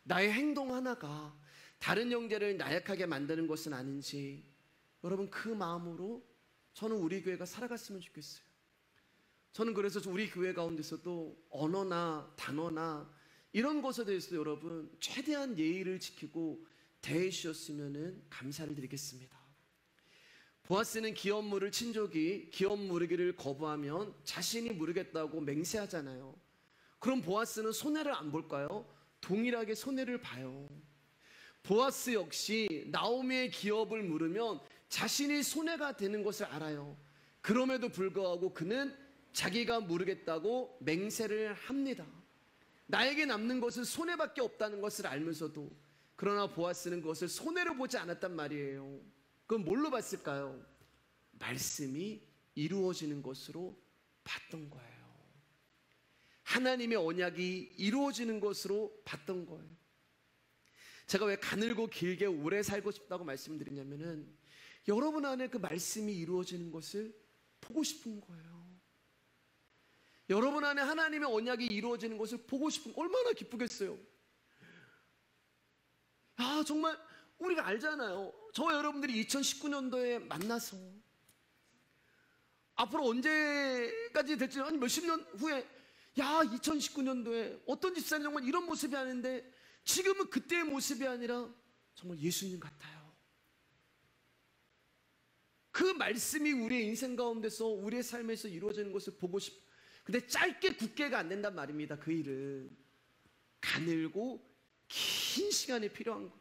나의 행동 하나가 다른 형제를 나약하게 만드는 것은 아닌지, 여러분, 그 마음으로 저는 우리 교회가 살아갔으면 좋겠어요. 저는 그래서 우리 교회 가운데서도 언어나 단어나 이런 것에 대해서 여러분 최대한 예의를 지키고 대해 주셨으면 감사를 드리겠습니다. 보아스는 기업 물을 친족이 기업 무르기를 거부하면 자신이 무르겠다고 맹세하잖아요. 그럼 보아스는 손해를 안 볼까요? 동일하게 손해를 봐요. 보아스 역시 나오미의 기업을 물으면 자신이 손해가 되는 것을 알아요. 그럼에도 불구하고 그는 자기가 무르겠다고 맹세를 합니다. 나에게 남는 것은 손해밖에 없다는 것을 알면서도, 그러나 보아스는 그것을 손해로 보지 않았단 말이에요. 그럼 뭘로 봤을까요? 말씀이 이루어지는 것으로 봤던 거예요. 하나님의 언약이 이루어지는 것으로 봤던 거예요. 제가 왜 가늘고 길게 오래 살고 싶다고 말씀드리냐면은 여러분 안에 그 말씀이 이루어지는 것을 보고 싶은 거예요. 여러분 안에 하나님의 언약이 이루어지는 것을 보고 싶은, 얼마나 기쁘겠어요. 아, 정말 우리가 알잖아요. 저와 여러분들이 2019년도에 만나서 앞으로 언제까지 될지, 아니 몇십 년 후에, 야, 2019년도에 어떤 집사님 정말 이런 모습이 아닌데 지금은 그때의 모습이 아니라 정말 예수님 같아요. 그 말씀이 우리의 인생 가운데서 우리의 삶에서 이루어지는 것을 보고 싶어요. 근데 짧게 굳게가 안 된단 말입니다. 그 일은 가늘고 긴 시간이 필요한 거예요.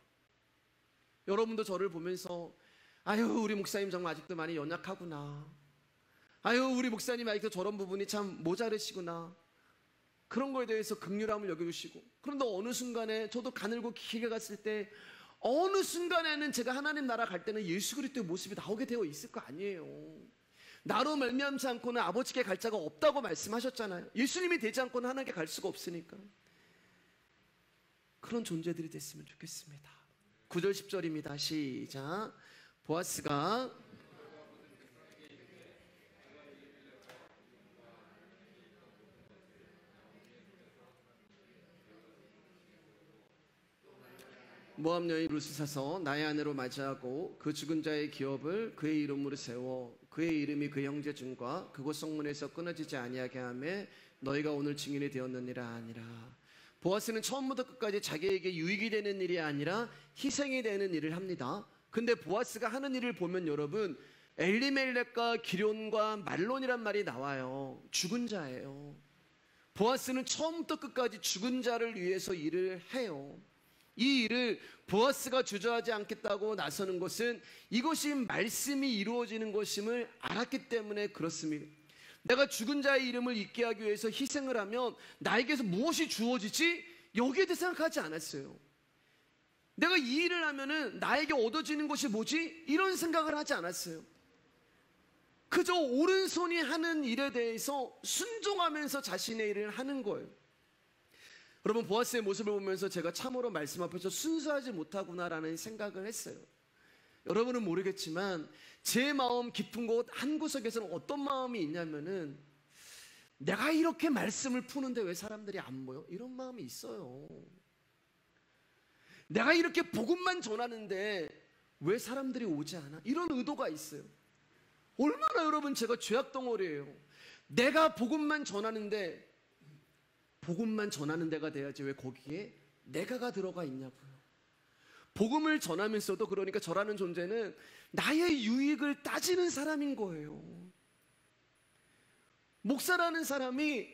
여러분도 저를 보면서 아유, 우리 목사님 정말 아직도 많이 연약하구나, 아유, 우리 목사님 아직도 저런 부분이 참 모자르시구나, 그런 거에 대해서 긍휼함을 여겨주시고, 그런데 어느 순간에 저도 가늘고 길게 갔을 때 어느 순간에는 제가 하나님 나라 갈 때는 예수 그리스도의 모습이 나오게 되어 있을 거 아니에요. 나로 말미암지 않고는 아버지께 갈 자가 없다고 말씀하셨잖아요. 예수님이 되지 않고는 하나님께 갈 수가 없으니까. 그런 존재들이 됐으면 좋겠습니다. 9절 10절입니다. 시작. 보아스가 모압 여인 룻을 사서 나의 아내로 맞이하고 그 죽은 자의 기업을 그의 이름으로 세워 그의 이름이 그 형제 중과 그곳 성문에서 끊어지지 아니하게 하며 너희가 오늘 증인이 되었느니라 하니라. 보아스는 처음부터 끝까지 자기에게 유익이 되는 일이 아니라 희생이 되는 일을 합니다. 근데 보아스가 하는 일을 보면 여러분, 엘리멜렉과 기럨과 말론이란 말이 나와요. 죽은 자예요. 보아스는 처음부터 끝까지 죽은 자를 위해서 일을 해요. 이 일을 보아스가 주저하지 않겠다고 나서는 것은 이것이 말씀이 이루어지는 것임을 알았기 때문에 그렇습니다. 내가 죽은 자의 이름을 잊게 하기 위해서 희생을 하면 나에게서 무엇이 주어지지? 여기에 대해 생각하지 않았어요. 내가 이 일을 하면은 나에게 얻어지는 것이 뭐지? 이런 생각을 하지 않았어요. 그저 오른손이 하는 일에 대해서 순종하면서 자신의 일을 하는 거예요. 여러분, 보아스의 모습을 보면서 제가 참으로 말씀 앞에서 순수하지 못하구나라는 생각을 했어요. 여러분은 모르겠지만 제 마음 깊은 곳 한구석에서는 어떤 마음이 있냐면은, 내가 이렇게 말씀을 푸는데 왜 사람들이 안 모여? 이런 마음이 있어요. 내가 이렇게 복음만 전하는데 왜 사람들이 오지 않아? 이런 의도가 있어요. 얼마나 여러분 제가 죄악 덩어리예요. 내가 복음만 전하는데, 복음만 전하는 데가 돼야지 왜 거기에 내가가 들어가 있냐고요. 복음을 전하면서도, 그러니까 저라는 존재는 나의 유익을 따지는 사람인 거예요. 목사라는 사람이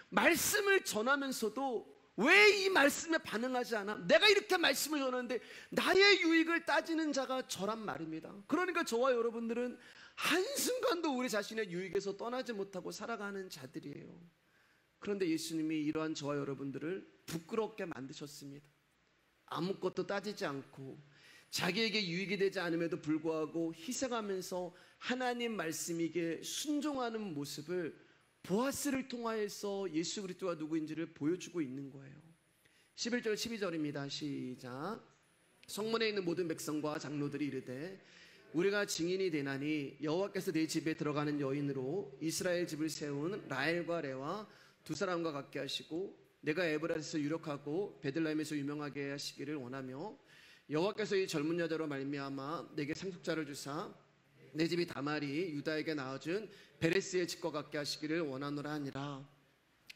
말씀을 전하면서도 왜 이 말씀에 반응하지 않아? 내가 이렇게 말씀을 전하는데 나의 유익을 따지는 자가 저란 말입니다. 그러니까 저와 여러분들은 한순간도 우리 자신의 유익에서 떠나지 못하고 살아가는 자들이에요. 그런데 예수님이 이러한 저와 여러분들을 부끄럽게 만드셨습니다. 아무것도 따지지 않고 자기에게 유익이 되지 않음에도 불구하고 희생하면서 하나님 말씀에게 순종하는 모습을 보아스를 통하여서 예수 그리스도가 누구인지를 보여주고 있는 거예요. 11절 12절입니다. 시작. 성문에 있는 모든 백성과 장로들이 이르되 우리가 증인이 되나니 여호와께서 내 집에 들어가는 여인으로 이스라엘 집을 세운 라헬과 레와 두 사람과 같게 하시고 내가 에브라에서 유력하고 베들레헴에서 유명하게 하시기를 원하며 여호와께서 이 젊은 여자로 말미암아 내게 상속자를 주사 내 집이 다말이 유다에게 낳아준 베레스의 집과 같게 하시기를 원하노라 하니라.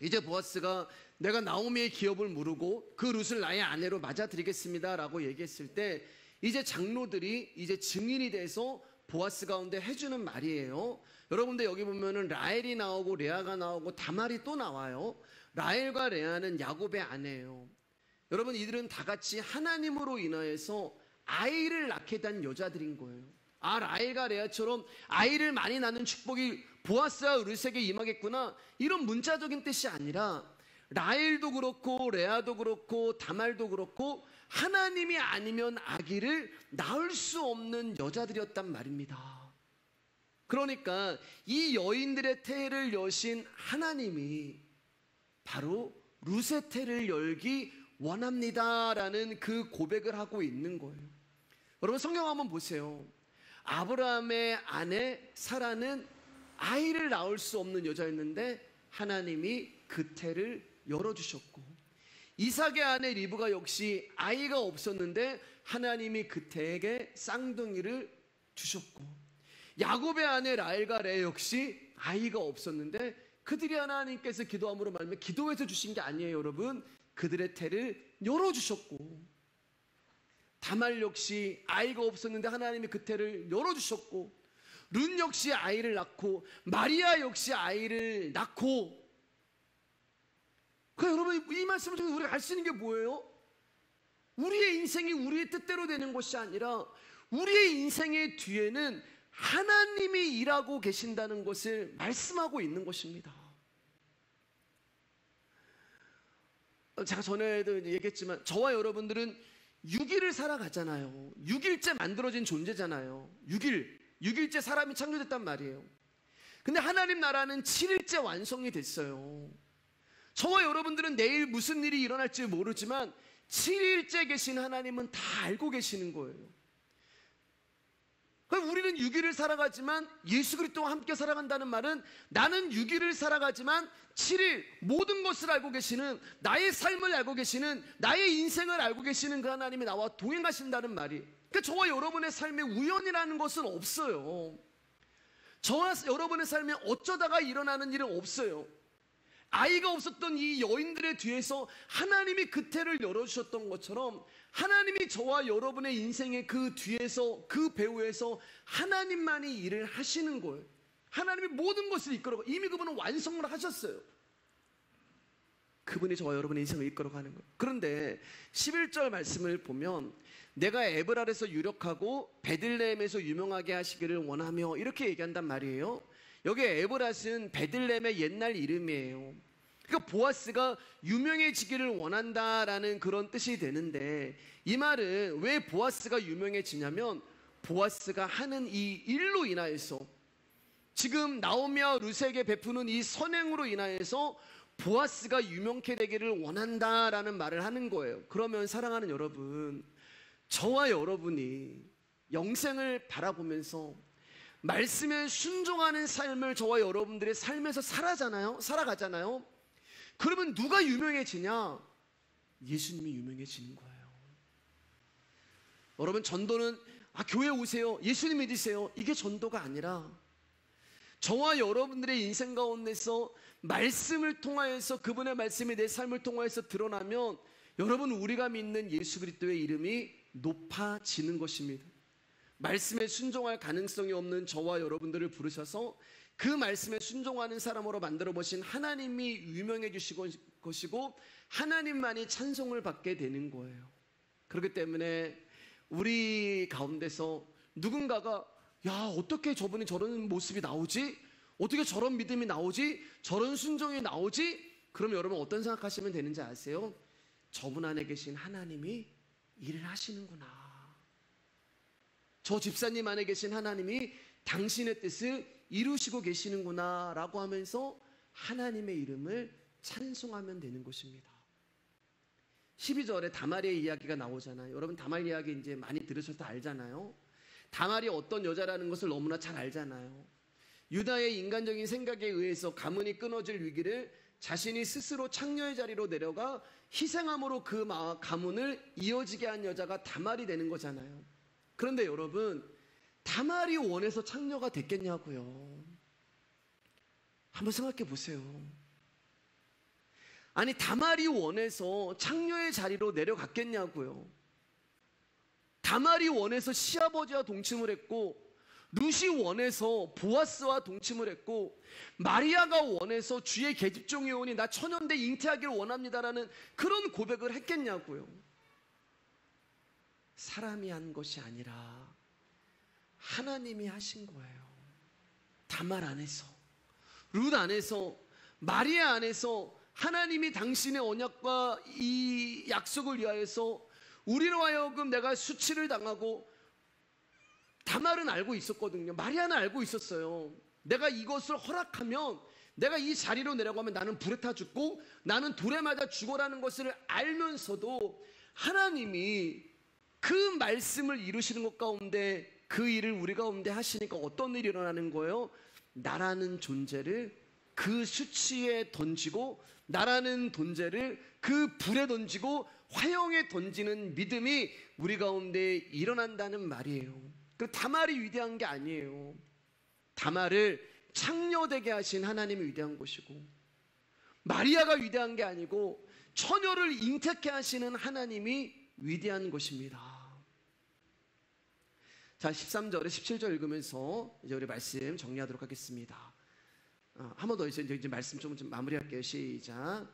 이제 보아스가 내가 나오미의 기업을 무르고 그 룻을 나의 아내로 맞아드리겠습니다 라고 얘기했을 때 이제 장로들이 이제 증인이 돼서 보아스 가운데 해주는 말이에요. 여러분들 여기 보면은 라헬이 나오고 레아가 나오고 다말이 또 나와요. 라헬과 레아는 야곱의 아내예요. 여러분 이들은 다 같이 하나님으로 인하여서 아이를 낳게 된 여자들인 거예요. 라헬과 레아처럼 아이를 많이 낳는 축복이 보아스와 룻에게 임하겠구나, 이런 문자적인 뜻이 아니라 라헬도 그렇고 레아도 그렇고 다말도 그렇고 하나님이 아니면 아기를 낳을 수 없는 여자들이었단 말입니다. 그러니까 이 여인들의 태를 여신 하나님이 바로 룻의 태를 열기 원합니다라는 그 고백을 하고 있는 거예요. 여러분 성경 한번 보세요. 아브라함의 아내 사라는 아이를 낳을 수 없는 여자였는데 하나님이 그 태를 열어주셨고, 이삭의 아내 리브가 역시 아이가 없었는데 하나님이 그 태에게 쌍둥이를 주셨고, 야곱의 아내 라헬과 레아 역시 아이가 없었는데 그들이 하나님께서 기도함으로 말미암아 기도해서 주신 게 아니에요. 여러분 그들의 태를 열어주셨고, 다말 역시 아이가 없었는데 하나님이 그 태를 열어주셨고, 룻 역시 아이를 낳고, 마리아 역시 아이를 낳고. 그러니까 여러분 이 말씀을 통해서 우리가 알 수 있는 게 뭐예요? 우리의 인생이 우리의 뜻대로 되는 것이 아니라 우리의 인생의 뒤에는 하나님이 일하고 계신다는 것을 말씀하고 있는 것입니다. 제가 전에도 얘기했지만 저와 여러분들은 6일을 살아가잖아요. 6일째 만들어진 존재잖아요. 6일째 사람이 창조됐단 말이에요. 근데 하나님 나라는 7일째 완성이 됐어요. 저와 여러분들은 내일 무슨 일이 일어날지 모르지만 7일째 계신 하나님은 다 알고 계시는 거예요. 그럼 우리는 6일을 살아가지만 예수 그리스도와 함께 살아간다는 말은 나는 6일을 살아가지만 7일 모든 것을 알고 계시는, 나의 삶을 알고 계시는, 나의 인생을 알고 계시는 그 하나님이 나와 동행하신다는 말이. 그러니까 저와 여러분의 삶에 우연이라는 것은 없어요. 저와 여러분의 삶에 어쩌다가 일어나는 일은 없어요. 아이가 없었던 이 여인들의 뒤에서 하나님이 그 태를 열어주셨던 것처럼 하나님이 저와 여러분의 인생의 그 뒤에서, 그 배후에서 하나님만이 일을 하시는 거예요. 하나님이 모든 것을 이끌어가, 이미 그분은 완성을 하셨어요. 그분이 저와 여러분의 인생을 이끌어가는 거예요. 그런데 11절 말씀을 보면 내가 에브랄에서 유력하고 베들레헴에서 유명하게 하시기를 원하며 이렇게 얘기한단 말이에요. 여기 에브랏은 베들레헴의 옛날 이름이에요. 그러니까 보아스가 유명해지기를 원한다라는 그런 뜻이 되는데, 이 말은 왜 보아스가 유명해지냐면 보아스가 하는 이 일로 인하여서, 지금 나오미와 룻에게 베푸는 이 선행으로 인하여서 보아스가 유명케 되기를 원한다라는 말을 하는 거예요. 그러면 사랑하는 여러분, 저와 여러분이 영생을 바라보면서 말씀에 순종하는 삶을 저와 여러분들의 삶에서 살아가잖아요. 그러면 누가 유명해지냐? 예수님이 유명해지는 거예요. 여러분 전도는 교회 오세요, 예수님 믿으세요, 이게 전도가 아니라 저와 여러분들의 인생 가운데서 말씀을 통하여서, 그분의 말씀이 내 삶을 통하여서 드러나면 여러분 우리가 믿는 예수 그리스도의 이름이 높아지는 것입니다. 말씀에 순종할 가능성이 없는 저와 여러분들을 부르셔서 그 말씀에 순종하는 사람으로 만들어 보신 하나님이 유명해 주시고 것이고 하나님만이 찬송을 받게 되는 거예요. 그렇기 때문에 우리 가운데서 누군가가 어떻게 저분이 저런 모습이 나오지? 어떻게 저런 믿음이 나오지? 저런 순종이 나오지? 그럼 여러분 어떤 생각하시면 되는지 아세요? 저분 안에 계신 하나님이 일을 하시는구나. 저 집사님 안에 계신 하나님이 당신의 뜻을 이루시고 계시는구나 라고 하면서 하나님의 이름을 찬송하면 되는 것입니다. 12절에 다말의 이야기가 나오잖아요. 여러분 다말 이야기 이제 많이 들으셔서 알잖아요. 다말이 어떤 여자라는 것을 너무나 잘 알잖아요. 유다의 인간적인 생각에 의해서 가문이 끊어질 위기를 자신이 스스로 창녀의 자리로 내려가 희생함으로 그 가문을 이어지게 한 여자가 다말이 되는 거잖아요. 그런데 여러분, 다말이 원해서 창녀가 됐겠냐고요. 한번 생각해 보세요. 아니 다말이 원해서 창녀의 자리로 내려갔겠냐고요. 다말이 원해서 시아버지와 동침을 했고, 룻이 원해서 보아스와 동침을 했고, 마리아가 원해서 주의 계집종이 오니 나 천연대 잉태하기를 원합니다라는 그런 고백을 했겠냐고요. 사람이 한 것이 아니라 하나님이 하신 거예요. 다말 안에서, 룻 안에서, 마리아 안에서 하나님이 당신의 언약과 이 약속을 위하여서 우리로 하여금 내가 수치를 당하고, 다말은 알고 있었거든요. 마리아는 알고 있었어요. 내가 이것을 허락하면, 내가 이 자리로 내려가면 나는 불에 타 죽고 나는 돌에 맞아 죽어라는 것을 알면서도 하나님이 그 말씀을 이루시는 것 가운데 그 일을 우리 가운데 하시니까 어떤 일이 일어나는 거예요? 나라는 존재를 그 수치에 던지고, 나라는 존재를 그 불에 던지고 화형에 던지는 믿음이 우리 가운데 일어난다는 말이에요. 그 다말이 위대한 게 아니에요. 다말을 창녀되게 하신 하나님이 위대한 것이고, 마리아가 위대한 게 아니고 처녀를 잉태케 하시는 하나님이 위대한 것입니다. 자, 13절에 17절 읽으면서 이제 우리 말씀 정리하도록 하겠습니다. 한 번 더 이제 말씀 좀 마무리할게요. 시작.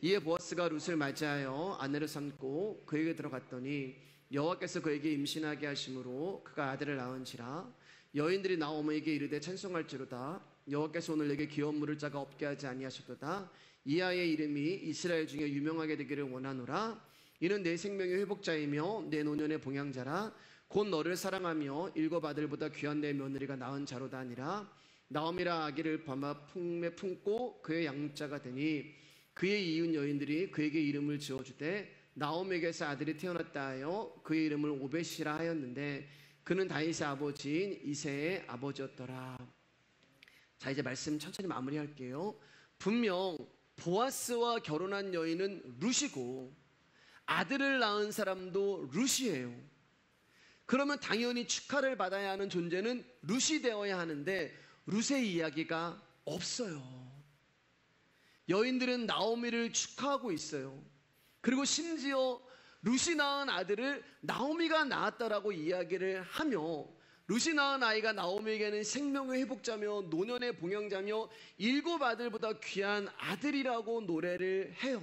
이에 보아스가 룻을 맞이하여 아내를 삼고 그에게 들어갔더니 여호와께서 그에게 임신하게 하심으로 그가 아들을 낳은지라. 여인들이 나오미에게 이르되 찬송할지로다. 여호와께서 오늘 내게 귀여운 물을 자가 없게 하지 아니하셨도다. 이 아이의 이름이 이스라엘 중에 유명하게 되기를 원하노라. 이는 내 생명의 회복자이며 내 노년의 봉양자라. 곧 너를 사랑하며 일곱 아들보다 귀한 내 며느리가 낳은 자로다 하니라. 나오미라 아기를 밤아 품에 품고 그의 양자가 되니 그의 이웃 여인들이 그에게 이름을 지어주되 나오미에게서 아들이 태어났다 하여 그의 이름을 오벳이라 하였는데 그는 다윗의 아버지인 이새의 아버지였더라. 자, 이제 말씀 천천히 마무리할게요. 분명 보아스와 결혼한 여인은 룻이고 아들을 낳은 사람도 룻이에요. 그러면 당연히 축하를 받아야 하는 존재는 룻이 되어야 하는데 룻의 이야기가 없어요. 여인들은 나오미를 축하하고 있어요. 그리고 심지어 룻이 낳은 아들을 나오미가 낳았다라고 이야기를 하며, 룻이 낳은 아이가 나오미에게는 생명의 회복자며 노년의 봉양자며 일곱 아들보다 귀한 아들이라고 노래를 해요.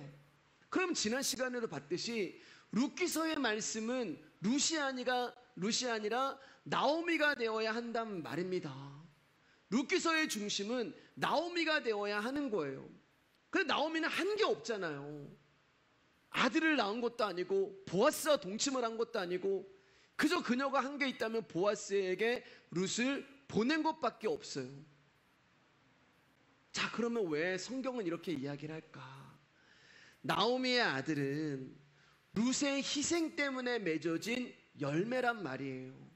그럼 지난 시간에도 봤듯이 룻기서의 말씀은 룻이 아니라 나오미가 되어야 한단 말입니다. 룻기서의 중심은 나오미가 되어야 하는 거예요. 근데 나오미는 한 게 없잖아요. 아들을 낳은 것도 아니고 보아스와 동침을 한 것도 아니고 그저 그녀가 한 게 있다면 보아스에게 룻을 보낸 것밖에 없어요. 자, 그러면 왜 성경은 이렇게 이야기를 할까? 나오미의 아들은 룻의 희생 때문에 맺어진 열매란 말이에요.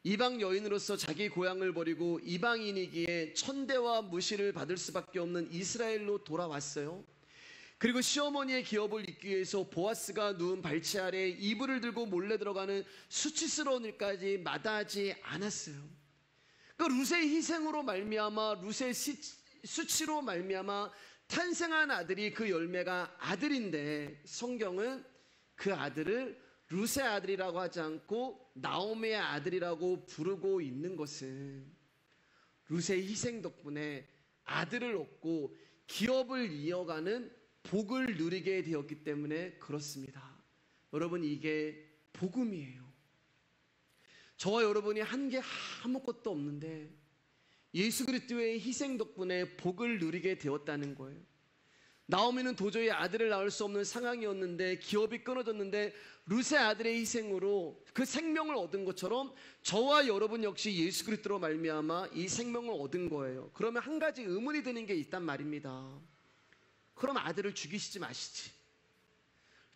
이방 여인으로서 자기 고향을 버리고 이방인이기에 천대와 무시를 받을 수밖에 없는 이스라엘로 돌아왔어요. 그리고 시어머니의 기업을 잇기 위해서 보아스가 누운 발치 아래 이불을 들고 몰래 들어가는 수치스러운 일까지 마다하지 않았어요. 그러니까 룻의 희생으로 말미암아, 룻의 수치로 말미암아 탄생한 아들이 그 열매가 아들인데, 성경은 그 아들을 룻의 아들이라고 하지 않고 나오미의 아들이라고 부르고 있는 것은 룻의 희생 덕분에 아들을 얻고 기업을 이어가는 복을 누리게 되었기 때문에 그렇습니다. 여러분, 이게 복음이에요. 저와 여러분이 한 게 아무것도 없는데 예수 그리스도의 희생 덕분에 복을 누리게 되었다는 거예요. 나오미는 도저히 아들을 낳을 수 없는 상황이었는데, 기업이 끊어졌는데 룻의 아들의 희생으로 그 생명을 얻은 것처럼 저와 여러분 역시 예수 그리스도로 말미암아 이 생명을 얻은 거예요. 그러면 한 가지 의문이 드는 게 있단 말입니다. 그럼 아들을 죽이시지 마시지.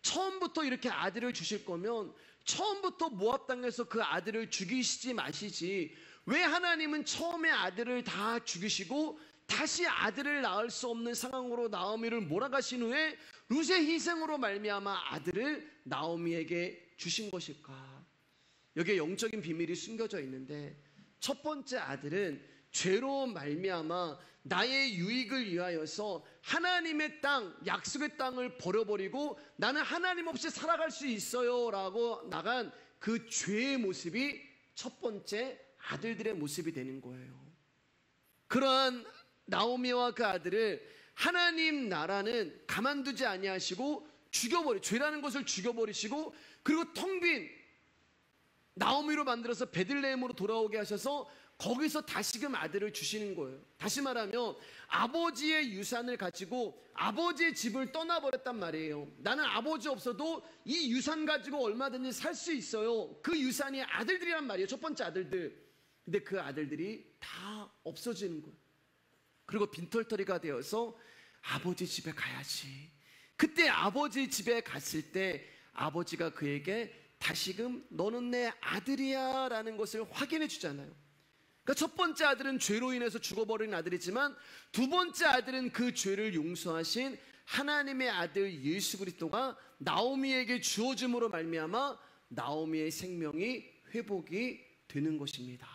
처음부터 이렇게 아들을 주실 거면 처음부터 모압 땅에서 그 아들을 죽이시지 마시지. 왜 하나님은 처음에 아들을 다 죽이시고 다시 아들을 낳을 수 없는 상황으로 나오미를 몰아가신 후에 룻의 희생으로 말미암아 아들을 나오미에게 주신 것일까? 여기에 영적인 비밀이 숨겨져 있는데, 첫 번째 아들은 죄로 말미암아 나의 유익을 위하여서 하나님의 땅, 약속의 땅을 버려버리고 나는 하나님 없이 살아갈 수 있어요 라고 나간 그 죄의 모습이 첫 번째 아들들의 모습이 되는 거예요. 그러한 나오미와 그 아들을 하나님 나라는 가만두지 아니하시고 죄라는 것을 죽여버리시고, 그리고 텅 빈 나오미로 만들어서 베들레헴으로 돌아오게 하셔서 거기서 다시금 아들을 주시는 거예요. 다시 말하면 아버지의 유산을 가지고 아버지의 집을 떠나버렸단 말이에요. 나는 아버지 없어도 이 유산 가지고 얼마든지 살 수 있어요. 그 유산이 아들들이란 말이에요. 첫 번째 아들들. 근데 그 아들들이 다 없어지는 거예요. 그리고 빈털터리가 되어서 아버지 집에 가야지. 그때 아버지 집에 갔을 때 아버지가 그에게 다시금 너는 내 아들이야 라는 것을 확인해 주잖아요. 그러니까 첫 번째 아들은 죄로 인해서 죽어버린 아들이지만 두 번째 아들은 그 죄를 용서하신 하나님의 아들 예수 그리스도가 나오미에게 주어짐으로 말미암아 나오미의 생명이 회복이 되는 것입니다.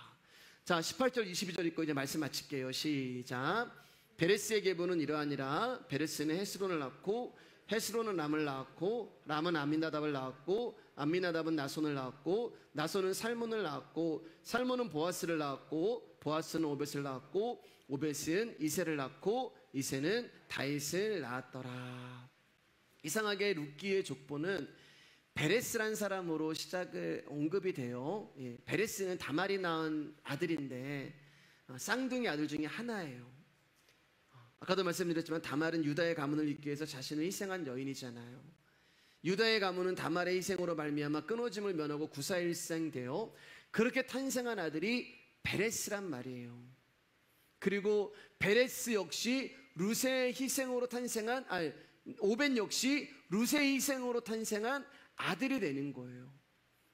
자, 18절 22절 읽고 이제 말씀 마칠게요. 시작. 베레스의 계보는 이러하니라. 베레스는 헤스론을 낳고 헤스론은 람을 낳았고 람은 아미나답을 낳았고 아미나답은 나손을 낳았고 나손은 살몬을 낳았고 살몬은 보아스를 낳았고 보아스는 오벳을 낳았고 오벳은 이새를 낳고 이새는 다윗을 낳았더라. 이상하게 룻기의 족보는 베레스란 사람으로 시작을 언급이 돼요. 베레스는 다말이 낳은 아들인데 쌍둥이 아들 중에 하나예요. 아까도 말씀드렸지만 다말은 유다의 가문을 잇기 위해서 자신을 희생한 여인이잖아요. 유다의 가문은 다말의 희생으로 말미암아 끊어짐을 면하고 구사일생되어 그렇게 탄생한 아들이 베레스란 말이에요. 그리고 베레스 역시 룻의 희생으로 탄생한 오벳 역시 룻의 희생으로 탄생한 아들이 되는 거예요.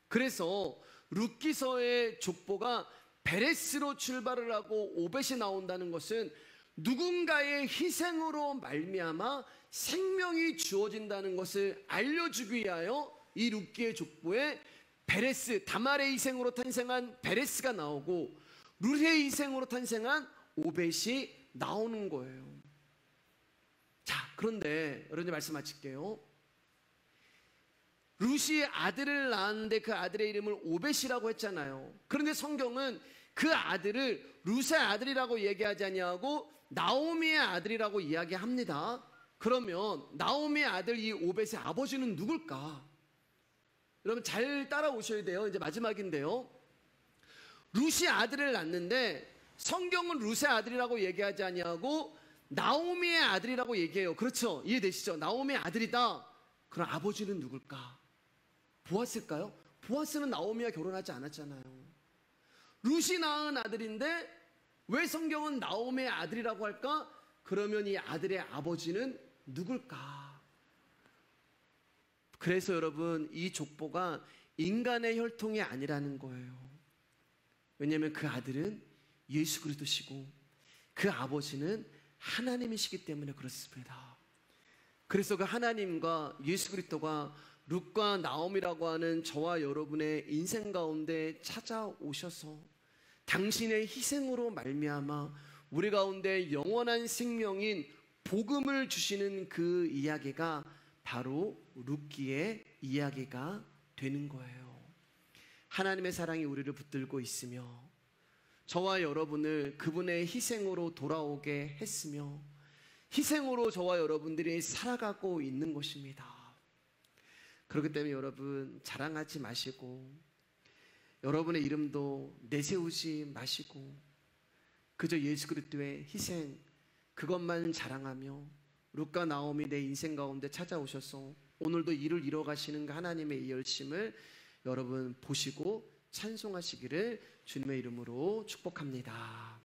그래서 룻기서의 족보가 베레스로 출발을 하고 오벳이 나온다는 것은 누군가의 희생으로 말미암아 생명이 주어진다는 것을 알려주기 위하여 이 룻기의 족보에 베레스, 다말의 희생으로 탄생한 베레스가 나오고 룻의 희생으로 탄생한 오벳이 나오는 거예요. 자, 그런데 여러분들 말씀 마칠게요. 룻이 아들을 낳았는데 그 아들의 이름을 오벳이라고 했잖아요. 그런데 성경은 그 아들을 룻의 아들이라고 얘기하지 아니하고 나오미의 아들이라고 이야기합니다. 그러면 나오미의 아들 이 오벳의 아버지는 누굴까? 여러분 잘 따라오셔야 돼요. 이제 마지막인데요. 룻이 아들을 낳는데 성경은 룻의 아들이라고 얘기하지 아니하고 나오미의 아들이라고 얘기해요. 그렇죠? 이해되시죠? 나오미의 아들이다. 그럼 아버지는 누굴까? 보아스일까요? 보아스는 나오미와 결혼하지 않았잖아요. 룻이 낳은 아들인데 왜 성경은 나오미의 아들이라고 할까? 그러면 이 아들의 아버지는 누굴까? 그래서 여러분 이 족보가 인간의 혈통이 아니라는 거예요. 왜냐하면 그 아들은 예수 그리스도시고 그 아버지는 하나님이시기 때문에 그렇습니다. 그래서 그 하나님과 예수 그리스도가 룻과 나오미라고 하는 저와 여러분의 인생 가운데 찾아오셔서 당신의 희생으로 말미암아 우리 가운데 영원한 생명인 복음을 주시는 그 이야기가 바로 룻기의 이야기가 되는 거예요. 하나님의 사랑이 우리를 붙들고 있으며 저와 여러분을 그분의 희생으로 돌아오게 했으며 희생으로 저와 여러분들이 살아가고 있는 것입니다. 그렇기 때문에 여러분 자랑하지 마시고 여러분의 이름도 내세우지 마시고 그저 예수 그리스도의 희생 그것만 자랑하며 룻과 나오미 내 인생 가운데 찾아오셔서 오늘도 일을 이뤄가시는 하나님의 이 열심을 여러분 보시고 찬송하시기를 주님의 이름으로 축복합니다.